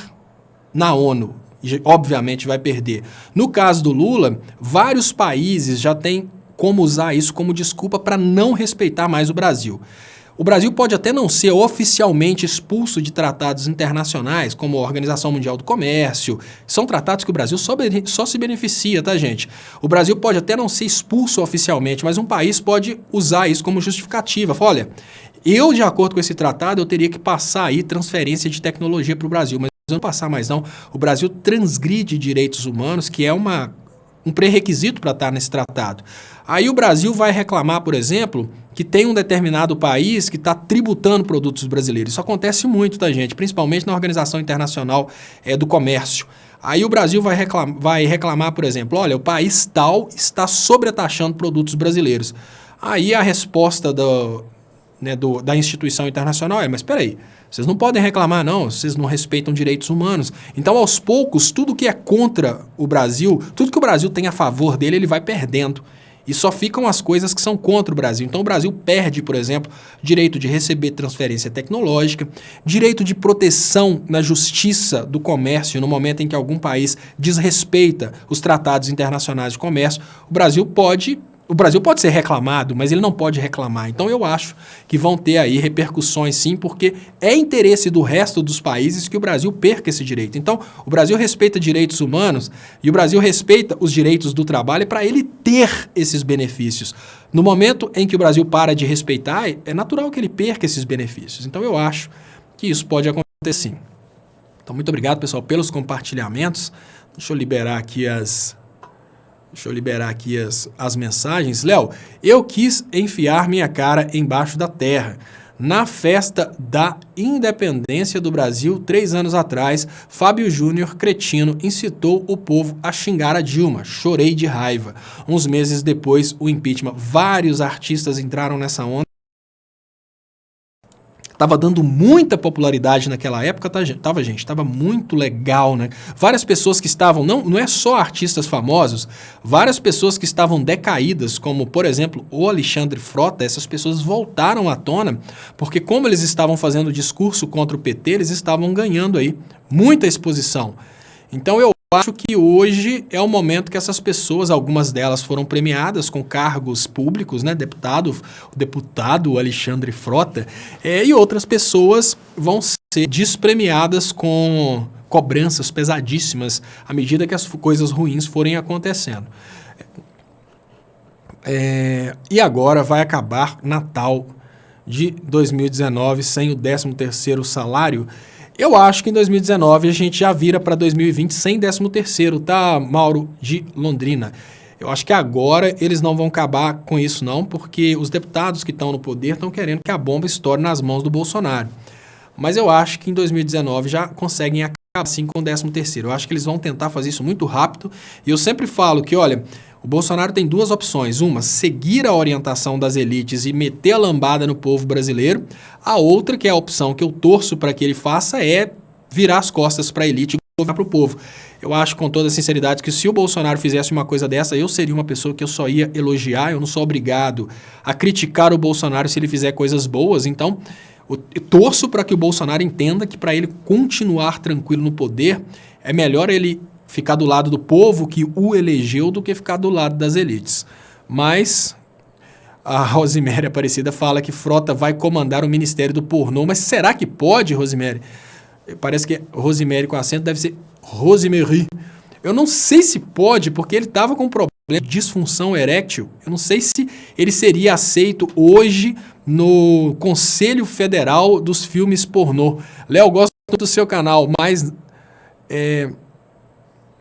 na ONU, obviamente vai perder. No caso do Lula, vários países já têm como usar isso como desculpa para não respeitar mais o Brasil. O Brasil pode até não ser oficialmente expulso de tratados internacionais, como a Organização Mundial do Comércio. São tratados que o Brasil só se beneficia, tá, gente? O Brasil pode até não ser expulso oficialmente, mas um país pode usar isso como justificativa. Fala, olha, eu, de acordo com esse tratado, eu teria que passar aí transferência de tecnologia para o Brasil, mas não passar mais não. O Brasil transgride direitos humanos, que é um pré-requisito para estar nesse tratado. Aí o Brasil vai reclamar, por exemplo, que tem um determinado país que está tributando produtos brasileiros. Isso acontece muito, tá, gente? Principalmente na Organização Internacional do Comércio. Aí o Brasil vai reclamar, por exemplo, olha, o país tal está sobretaxando produtos brasileiros. Aí a resposta da instituição internacional mas espera aí, vocês não podem reclamar não, vocês não respeitam direitos humanos. Então, aos poucos, tudo que é contra o Brasil, tudo que o Brasil tem a favor dele, ele vai perdendo. E só ficam as coisas que são contra o Brasil. Então, o Brasil perde, por exemplo, direito de receber transferência tecnológica, direito de proteção na justiça do comércio no momento em que algum país desrespeita os tratados internacionais de comércio. O Brasil pode ser reclamado, mas ele não pode reclamar. Então eu acho que vão ter aí repercussões sim, porque é interesse do resto dos países que o Brasil perca esse direito. Então o Brasil respeita direitos humanos e o Brasil respeita os direitos do trabalho para ele ter esses benefícios. No momento em que o Brasil para de respeitar, é natural que ele perca esses benefícios. Então eu acho que isso pode acontecer sim. Então muito obrigado, pessoal, pelos compartilhamentos. Deixa eu liberar aqui as mensagens. Léo, eu quis enfiar minha cara embaixo da terra. Na festa da independência do Brasil, 3 anos atrás, Fábio Júnior, cretino, incitou o povo a xingar a Dilma. Chorei de raiva. Uns meses depois, o impeachment. Vários artistas entraram nessa onda. Tava dando muita popularidade naquela época, tava muito legal, né? Várias pessoas que estavam, não é só artistas famosos, várias pessoas que estavam decaídas, como, por exemplo, o Alexandre Frota, essas pessoas voltaram à tona, porque como eles estavam fazendo discurso contra o PT, eles estavam ganhando aí muita exposição. Então eu acho que hoje é o momento que essas pessoas, algumas delas foram premiadas com cargos públicos, né? O deputado Alexandre Frota, e outras pessoas vão ser despremiadas com cobranças pesadíssimas à medida que as coisas ruins forem acontecendo. E agora vai acabar Natal de 2019 sem o 13º salário. Eu acho que em 2019 a gente já vira para 2020 sem 13º, tá, Mauro de Londrina? Eu acho que agora eles não vão acabar com isso não, porque os deputados que estão no poder estão querendo que a bomba estoure nas mãos do Bolsonaro. Mas eu acho que em 2019 já conseguem acabar assim com o 13º. Eu acho que eles vão tentar fazer isso muito rápido. E eu sempre falo que, olha, o Bolsonaro tem duas opções. Uma, seguir a orientação das elites e meter a lambada no povo brasileiro. A outra, que é a opção que eu torço para que ele faça, é virar as costas para a elite e governar para o povo. Eu acho com toda sinceridade que se o Bolsonaro fizesse uma coisa dessa, eu seria uma pessoa que eu só ia elogiar. Eu não sou obrigado a criticar o Bolsonaro se ele fizer coisas boas. Então, eu torço para que o Bolsonaro entenda que para ele continuar tranquilo no poder, é melhor ele ficar do lado do povo que o elegeu do que ficar do lado das elites. Mas a Rosiméria Aparecida fala que Frota vai comandar o Ministério do Pornô. Mas será que pode, Rosiméria? Parece que Rosiméria com acento deve ser Rosiméry. Eu não sei se pode, porque ele estava com um problema de disfunção eréctil. Eu não sei se ele seria aceito hoje no Conselho Federal dos Filmes Pornô. Léo, gosto do seu canal,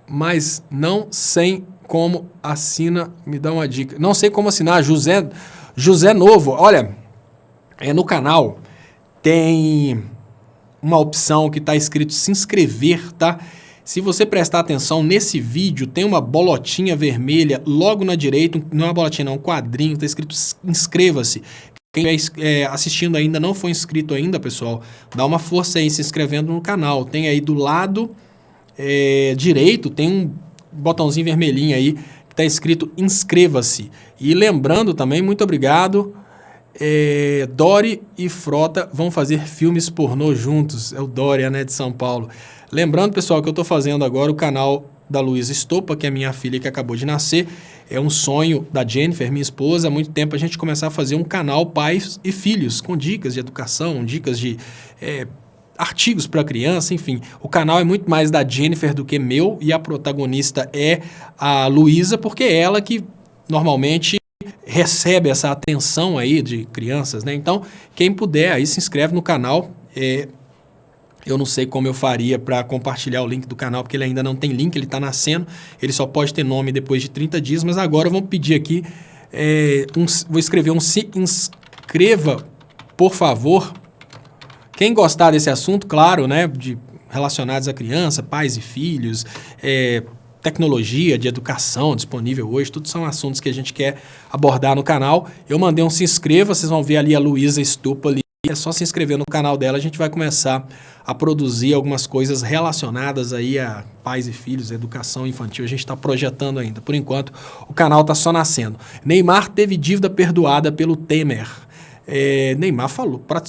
mas não sei como assina, me dá uma dica. Não sei como assinar, José Novo. Olha, no canal tem uma opção que está escrito se inscrever, tá? Se você prestar atenção nesse vídeo, tem uma bolotinha vermelha logo na direita, não é uma bolotinha, não, um quadrinho, está escrito inscreva-se. Quem estiver assistindo ainda não foi inscrito ainda, pessoal, dá uma força aí se inscrevendo no canal. Tem aí do lado direito, tem um botãozinho vermelhinho aí que está escrito inscreva-se. E lembrando também, muito obrigado, Dori e Frota vão fazer filmes pornô juntos. É o Dória, né, de São Paulo. Lembrando, pessoal, que eu estou fazendo agora o canal da Luísa Estopa, que é minha filha que acabou de nascer. É um sonho da Jennifer, minha esposa, há muito tempo a gente começar a fazer um canal pais e filhos, com dicas de educação, dicas de artigos para criança, enfim. O canal é muito mais da Jennifer do que meu, e a protagonista é a Luísa, porque é ela que normalmente recebe essa atenção aí de crianças, né? Então, quem puder aí se inscreve no canal. Eu não sei como eu faria para compartilhar o link do canal, porque ele ainda não tem link, ele está nascendo, ele só pode ter nome depois de 30 dias, mas agora vamos pedir aqui, vou escrever um se inscreva, por favor. Quem gostar desse assunto, claro, né, relacionados à criança, pais e filhos, tecnologia, de educação disponível hoje, tudo são assuntos que a gente quer abordar no canal. Eu mandei um se inscreva, vocês vão ver ali a Luísa Estupa ali. É só se inscrever no canal dela, a gente vai começar a produzir algumas coisas relacionadas aí a pais e filhos, educação infantil. A gente está projetando ainda. Por enquanto, o canal está só nascendo. Neymar teve dívida perdoada pelo Temer. Neymar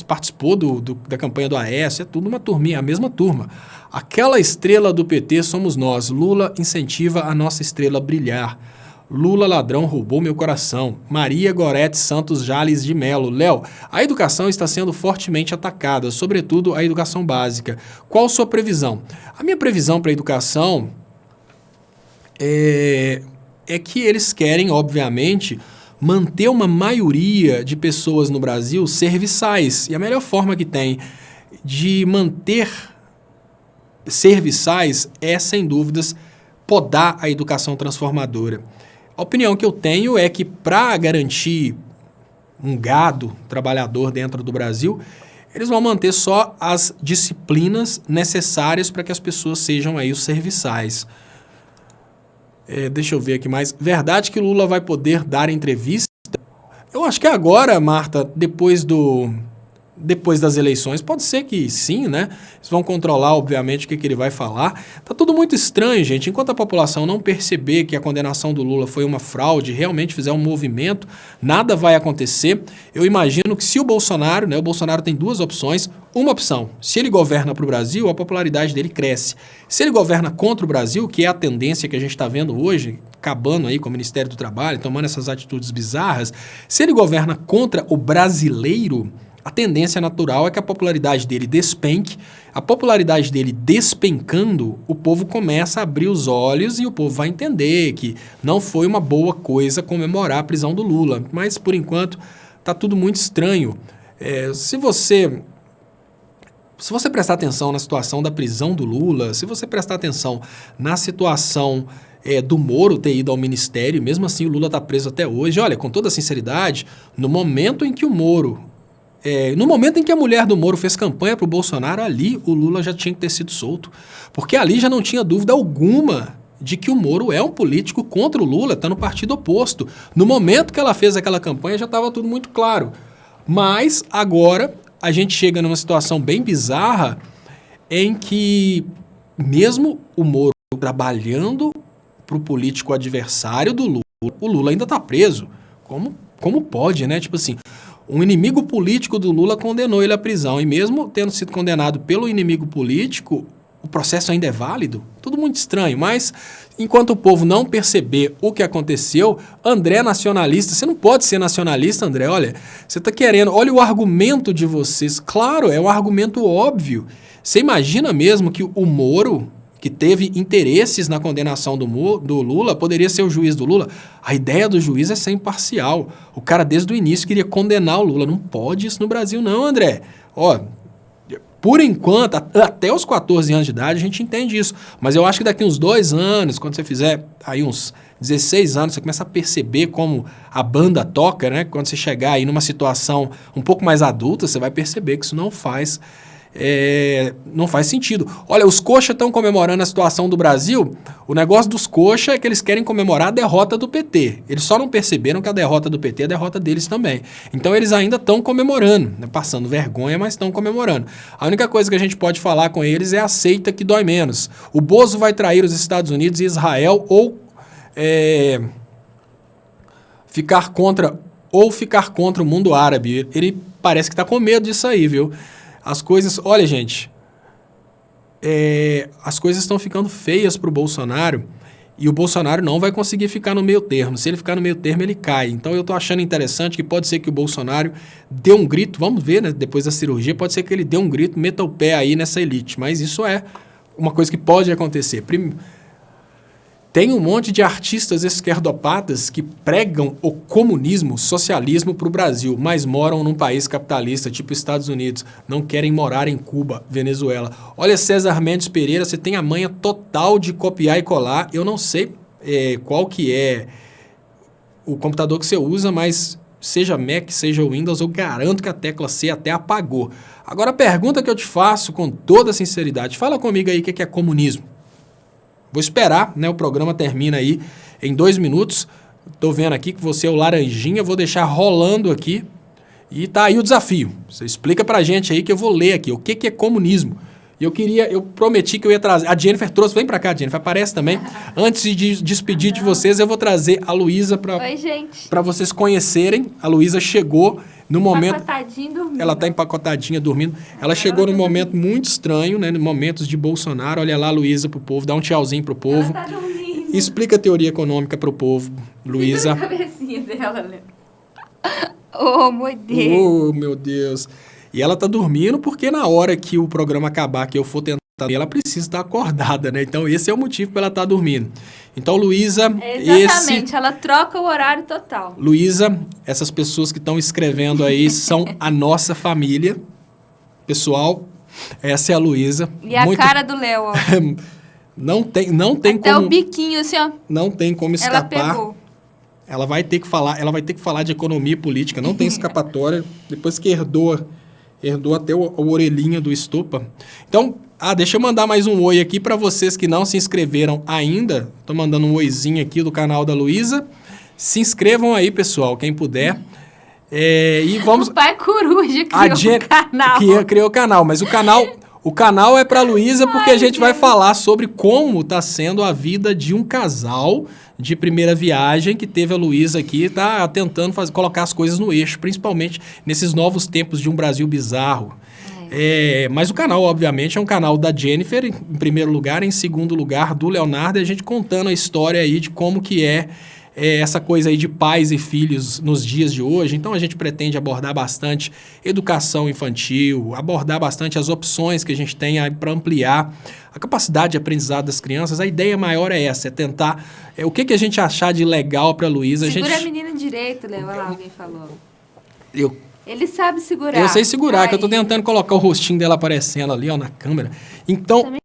participou da campanha do Aécio, é tudo uma turminha, a mesma turma. Aquela estrela do PT somos nós. Lula incentiva a nossa estrela a brilhar. Lula ladrão roubou meu coração. Maria Gorete Santos Jales de Melo. Léo, a educação está sendo fortemente atacada, sobretudo a educação básica. Qual sua previsão? A minha previsão para a educação é que eles querem, obviamente, manter uma maioria de pessoas no Brasil serviçais. E a melhor forma que tem de manter serviçais é, sem dúvidas, podar a educação transformadora. A opinião que eu tenho é que, para garantir um gado trabalhador dentro do Brasil, eles vão manter só as disciplinas necessárias para que as pessoas sejam aí os serviçais. Deixa eu ver aqui mais. Verdade que Lula vai poder dar entrevista? Eu acho que agora, Marta, depois das eleições, pode ser que sim, né? Eles vão controlar, obviamente, o que ele vai falar. Tá tudo muito estranho, gente. Enquanto a população não perceber que a condenação do Lula foi uma fraude, realmente fizer um movimento, nada vai acontecer. Eu imagino que se o Bolsonaro, né? O Bolsonaro tem duas opções. Uma opção, se ele governa para o Brasil, a popularidade dele cresce. Se ele governa contra o Brasil, que é a tendência que a gente está vendo hoje, acabando aí com o Ministério do Trabalho, tomando essas atitudes bizarras, se ele governa contra o brasileiro, a tendência natural é que a popularidade dele despenque. A popularidade dele despencando, o povo começa a abrir os olhos e o povo vai entender que não foi uma boa coisa comemorar a prisão do Lula. Mas, por enquanto, está tudo muito estranho. Se você prestar atenção na situação da prisão do Lula, se você prestar atenção na situação do Moro ter ido ao ministério, mesmo assim o Lula está preso até hoje, olha, com toda sinceridade, no momento em que a mulher do Moro fez campanha para o Bolsonaro, ali o Lula já tinha que ter sido solto. Porque ali já não tinha dúvida alguma de que o Moro é um político contra o Lula, está no partido oposto. No momento que ela fez aquela campanha já estava tudo muito claro. Mas agora a gente chega numa situação bem bizarra em que mesmo o Moro trabalhando para o político adversário do Lula, o Lula ainda está preso. Como pode, né? Tipo assim, um inimigo político do Lula condenou ele à prisão. E mesmo tendo sido condenado pelo inimigo político, o processo ainda é válido? Tudo muito estranho. Mas, enquanto o povo não perceber o que aconteceu, André é nacionalista. Você não pode ser nacionalista, André. Olha, você está querendo... Olha o argumento de vocês. Claro, é um argumento óbvio. Você imagina mesmo que o Moro, que teve interesses na condenação do Lula, poderia ser o juiz do Lula? A ideia do juiz é ser imparcial. O cara, desde o início, queria condenar o Lula. Não pode isso no Brasil, não, André. Ó, por enquanto, até os 14 anos de idade, a gente entende isso. Mas eu acho que daqui uns 2 anos, quando você fizer aí uns 16 anos, você começa a perceber como a banda toca, né? Quando você chegar aí numa situação um pouco mais adulta, você vai perceber que isso não faz não faz sentido. Olha, os coxas estão comemorando a situação do Brasil. O negócio dos coxas é que eles querem comemorar a derrota do PT. Eles só não perceberam que a derrota do PT é a derrota deles também. Então eles ainda estão comemorando, né? Passando vergonha, mas estão comemorando. A única coisa que a gente pode falar com eles é aceita que dói menos. O Bozo vai trair os Estados Unidos e Israel ou ficar contra o mundo árabe. Ele parece que está com medo disso aí, viu? As coisas... Olha, gente, as coisas estão ficando feias para o Bolsonaro e o Bolsonaro não vai conseguir ficar no meio termo. Se ele ficar no meio termo, ele cai. Então, eu estou achando interessante que pode ser que o Bolsonaro dê um grito, vamos ver, né? Depois da cirurgia, pode ser que ele dê um grito, meta o pé aí nessa elite. Mas isso é uma coisa que pode acontecer. Tem um monte de artistas esquerdopatas que pregam o comunismo, o socialismo para o Brasil, mas moram num país capitalista, tipo Estados Unidos. Não querem morar em Cuba, Venezuela. Olha, César Mendes Pereira, você tem a manha total de copiar e colar. Eu não sei qual que é o computador que você usa, mas seja Mac, seja Windows, eu garanto que a tecla C até apagou. Agora, a pergunta que eu te faço com toda sinceridade, fala comigo aí o que é comunismo. Vou esperar, né? O programa termina aí em 2 minutos. Estou vendo aqui que você é o laranjinha, vou deixar rolando aqui. E tá aí o desafio. Você explica pra gente aí que eu vou ler aqui. O que é comunismo? E eu prometi que eu ia trazer. A Jennifer trouxe, vem pra cá, Jennifer, aparece também. Antes de despedir de vocês, eu vou trazer a Luísa pra vocês conhecerem. A Luísa chegou no momento... Dormindo. Ela tá empacotadinha, dormindo. Ela chegou num momento muito estranho, né? No momentos de Bolsonaro. Olha lá, Luísa, pro povo. Dá um tchauzinho pro povo. Ela tá dormindo. Explica a teoria econômica pro povo, Luísa. A cabecinha dela, né? Oh, meu Deus. Oh, meu Deus. E ela tá dormindo porque na hora que o programa acabar, que eu for tentar, ela precisa estar acordada, né? Então, esse é o motivo para ela estar dormindo. Então, Luísa... Exatamente, ela troca o horário total. Luísa, essas pessoas que estão escrevendo aí são a nossa família. Pessoal, essa é a Luísa. E a cara do Léo, ó. Não tem Até como... o biquinho, assim, ó. Não tem como escapar. Ela pegou. Ela vai ter que falar de economia e política. Não tem escapatória. Depois que herdou até a orelhinha do Estupa. Então, deixa eu mandar mais um oi aqui para vocês que não se inscreveram ainda. Estou mandando um oizinho aqui do canal da Luísa. Se inscrevam aí, pessoal, quem puder. E vamos... O pai Coruja criou o canal. Que criou o canal, mas o canal é para a Luísa porque a gente vai falar sobre como está sendo a vida de um casal de primeira viagem que teve a Luísa aqui, tá tentando colocar as coisas no eixo, principalmente nesses novos tempos de um Brasil bizarro. Mas o canal, obviamente, é um canal da Jennifer, em primeiro lugar, em segundo lugar, do Leonardo, e a gente contando a história aí de como que essa coisa aí de pais e filhos nos dias de hoje. Então, a gente pretende abordar bastante educação infantil, abordar bastante as opções que a gente tem para ampliar a capacidade de aprendizado das crianças. A ideia maior é essa, é tentar... o que a gente achar de legal para a Luísa. Segura a menina direito, Léo. Olha lá, alguém falou. Eu Ele sabe segurar. Eu sei segurar, que eu tô tentando colocar o rostinho dela aparecendo ali, ó, na câmera. Então, também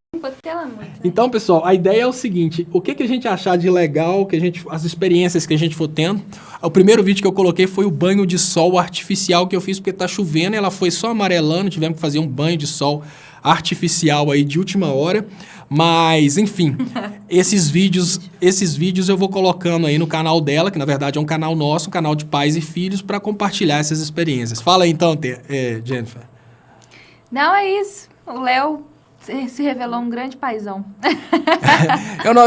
ela muito, né? Então, pessoal, a ideia é o seguinte, o que a gente achar de legal, as experiências que a gente for tendo. O primeiro vídeo que eu coloquei foi o banho de sol artificial que eu fiz porque tá chovendo, ela foi só amarelando, tivemos que fazer um banho de sol artificial aí de última hora. Mas, enfim, esses vídeos eu vou colocando aí no canal dela, que na verdade é um canal nosso, um canal de pais e filhos, para compartilhar essas experiências. Fala aí então, Jennifer. Não, é isso. O Léo se revelou um grande paizão.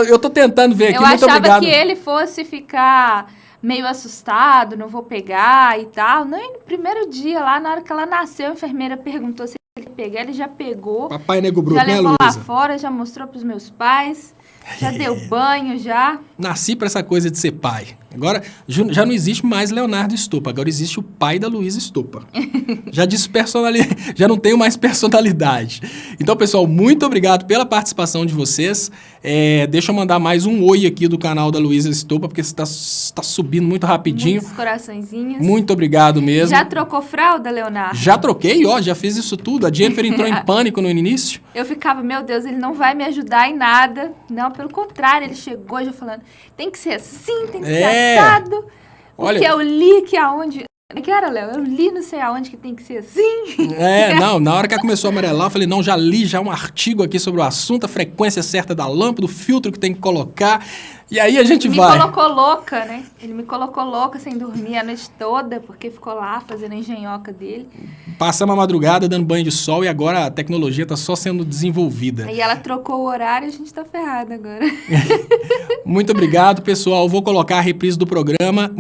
Eu tô tentando ver aqui, muito obrigado. Eu achava que ele fosse ficar meio assustado, não vou pegar e tal. No primeiro dia lá, na hora que ela nasceu, a enfermeira perguntou se ele ia pegar, ele já pegou. Papai Nego Bruto, já né, levou Luísa? lá fora, já mostrou pros meus pais, já deu banho, já. Nasci pra essa coisa de ser pai. Agora, já não existe mais Leonardo Estupa, agora existe o pai da Luísa Estupa. Já não tenho mais personalidade. Então, pessoal, muito obrigado pela participação de vocês. Deixa eu mandar mais um oi aqui do canal da Luísa Estupa, porque você está subindo muito rapidinho. Muitos coraçõezinhos. Muito obrigado mesmo. Já trocou fralda, Leonardo? Já troquei, já fiz isso tudo. A Jennifer entrou em pânico no início. Eu ficava, meu Deus, ele não vai me ajudar em nada. Não, pelo contrário, ele chegou já falando, tem que ser assim, tem que ser assado. Porque eu li que aonde... Que era, Léo? Eu li não sei aonde que tem que ser assim. Não, na hora que ela começou a amarelar, eu falei, não, já li já um artigo aqui sobre o assunto, a frequência certa da lâmpada, o filtro que tem que colocar, e aí a gente vai. Ele me colocou louca, né? Ele me colocou louca sem dormir a noite toda, porque ficou lá fazendo a engenhoca dele. Passamos a madrugada dando banho de sol e agora a tecnologia tá só sendo desenvolvida. Aí ela trocou o horário e a gente tá ferrado agora. Muito obrigado, pessoal. Vou colocar a reprise do programa.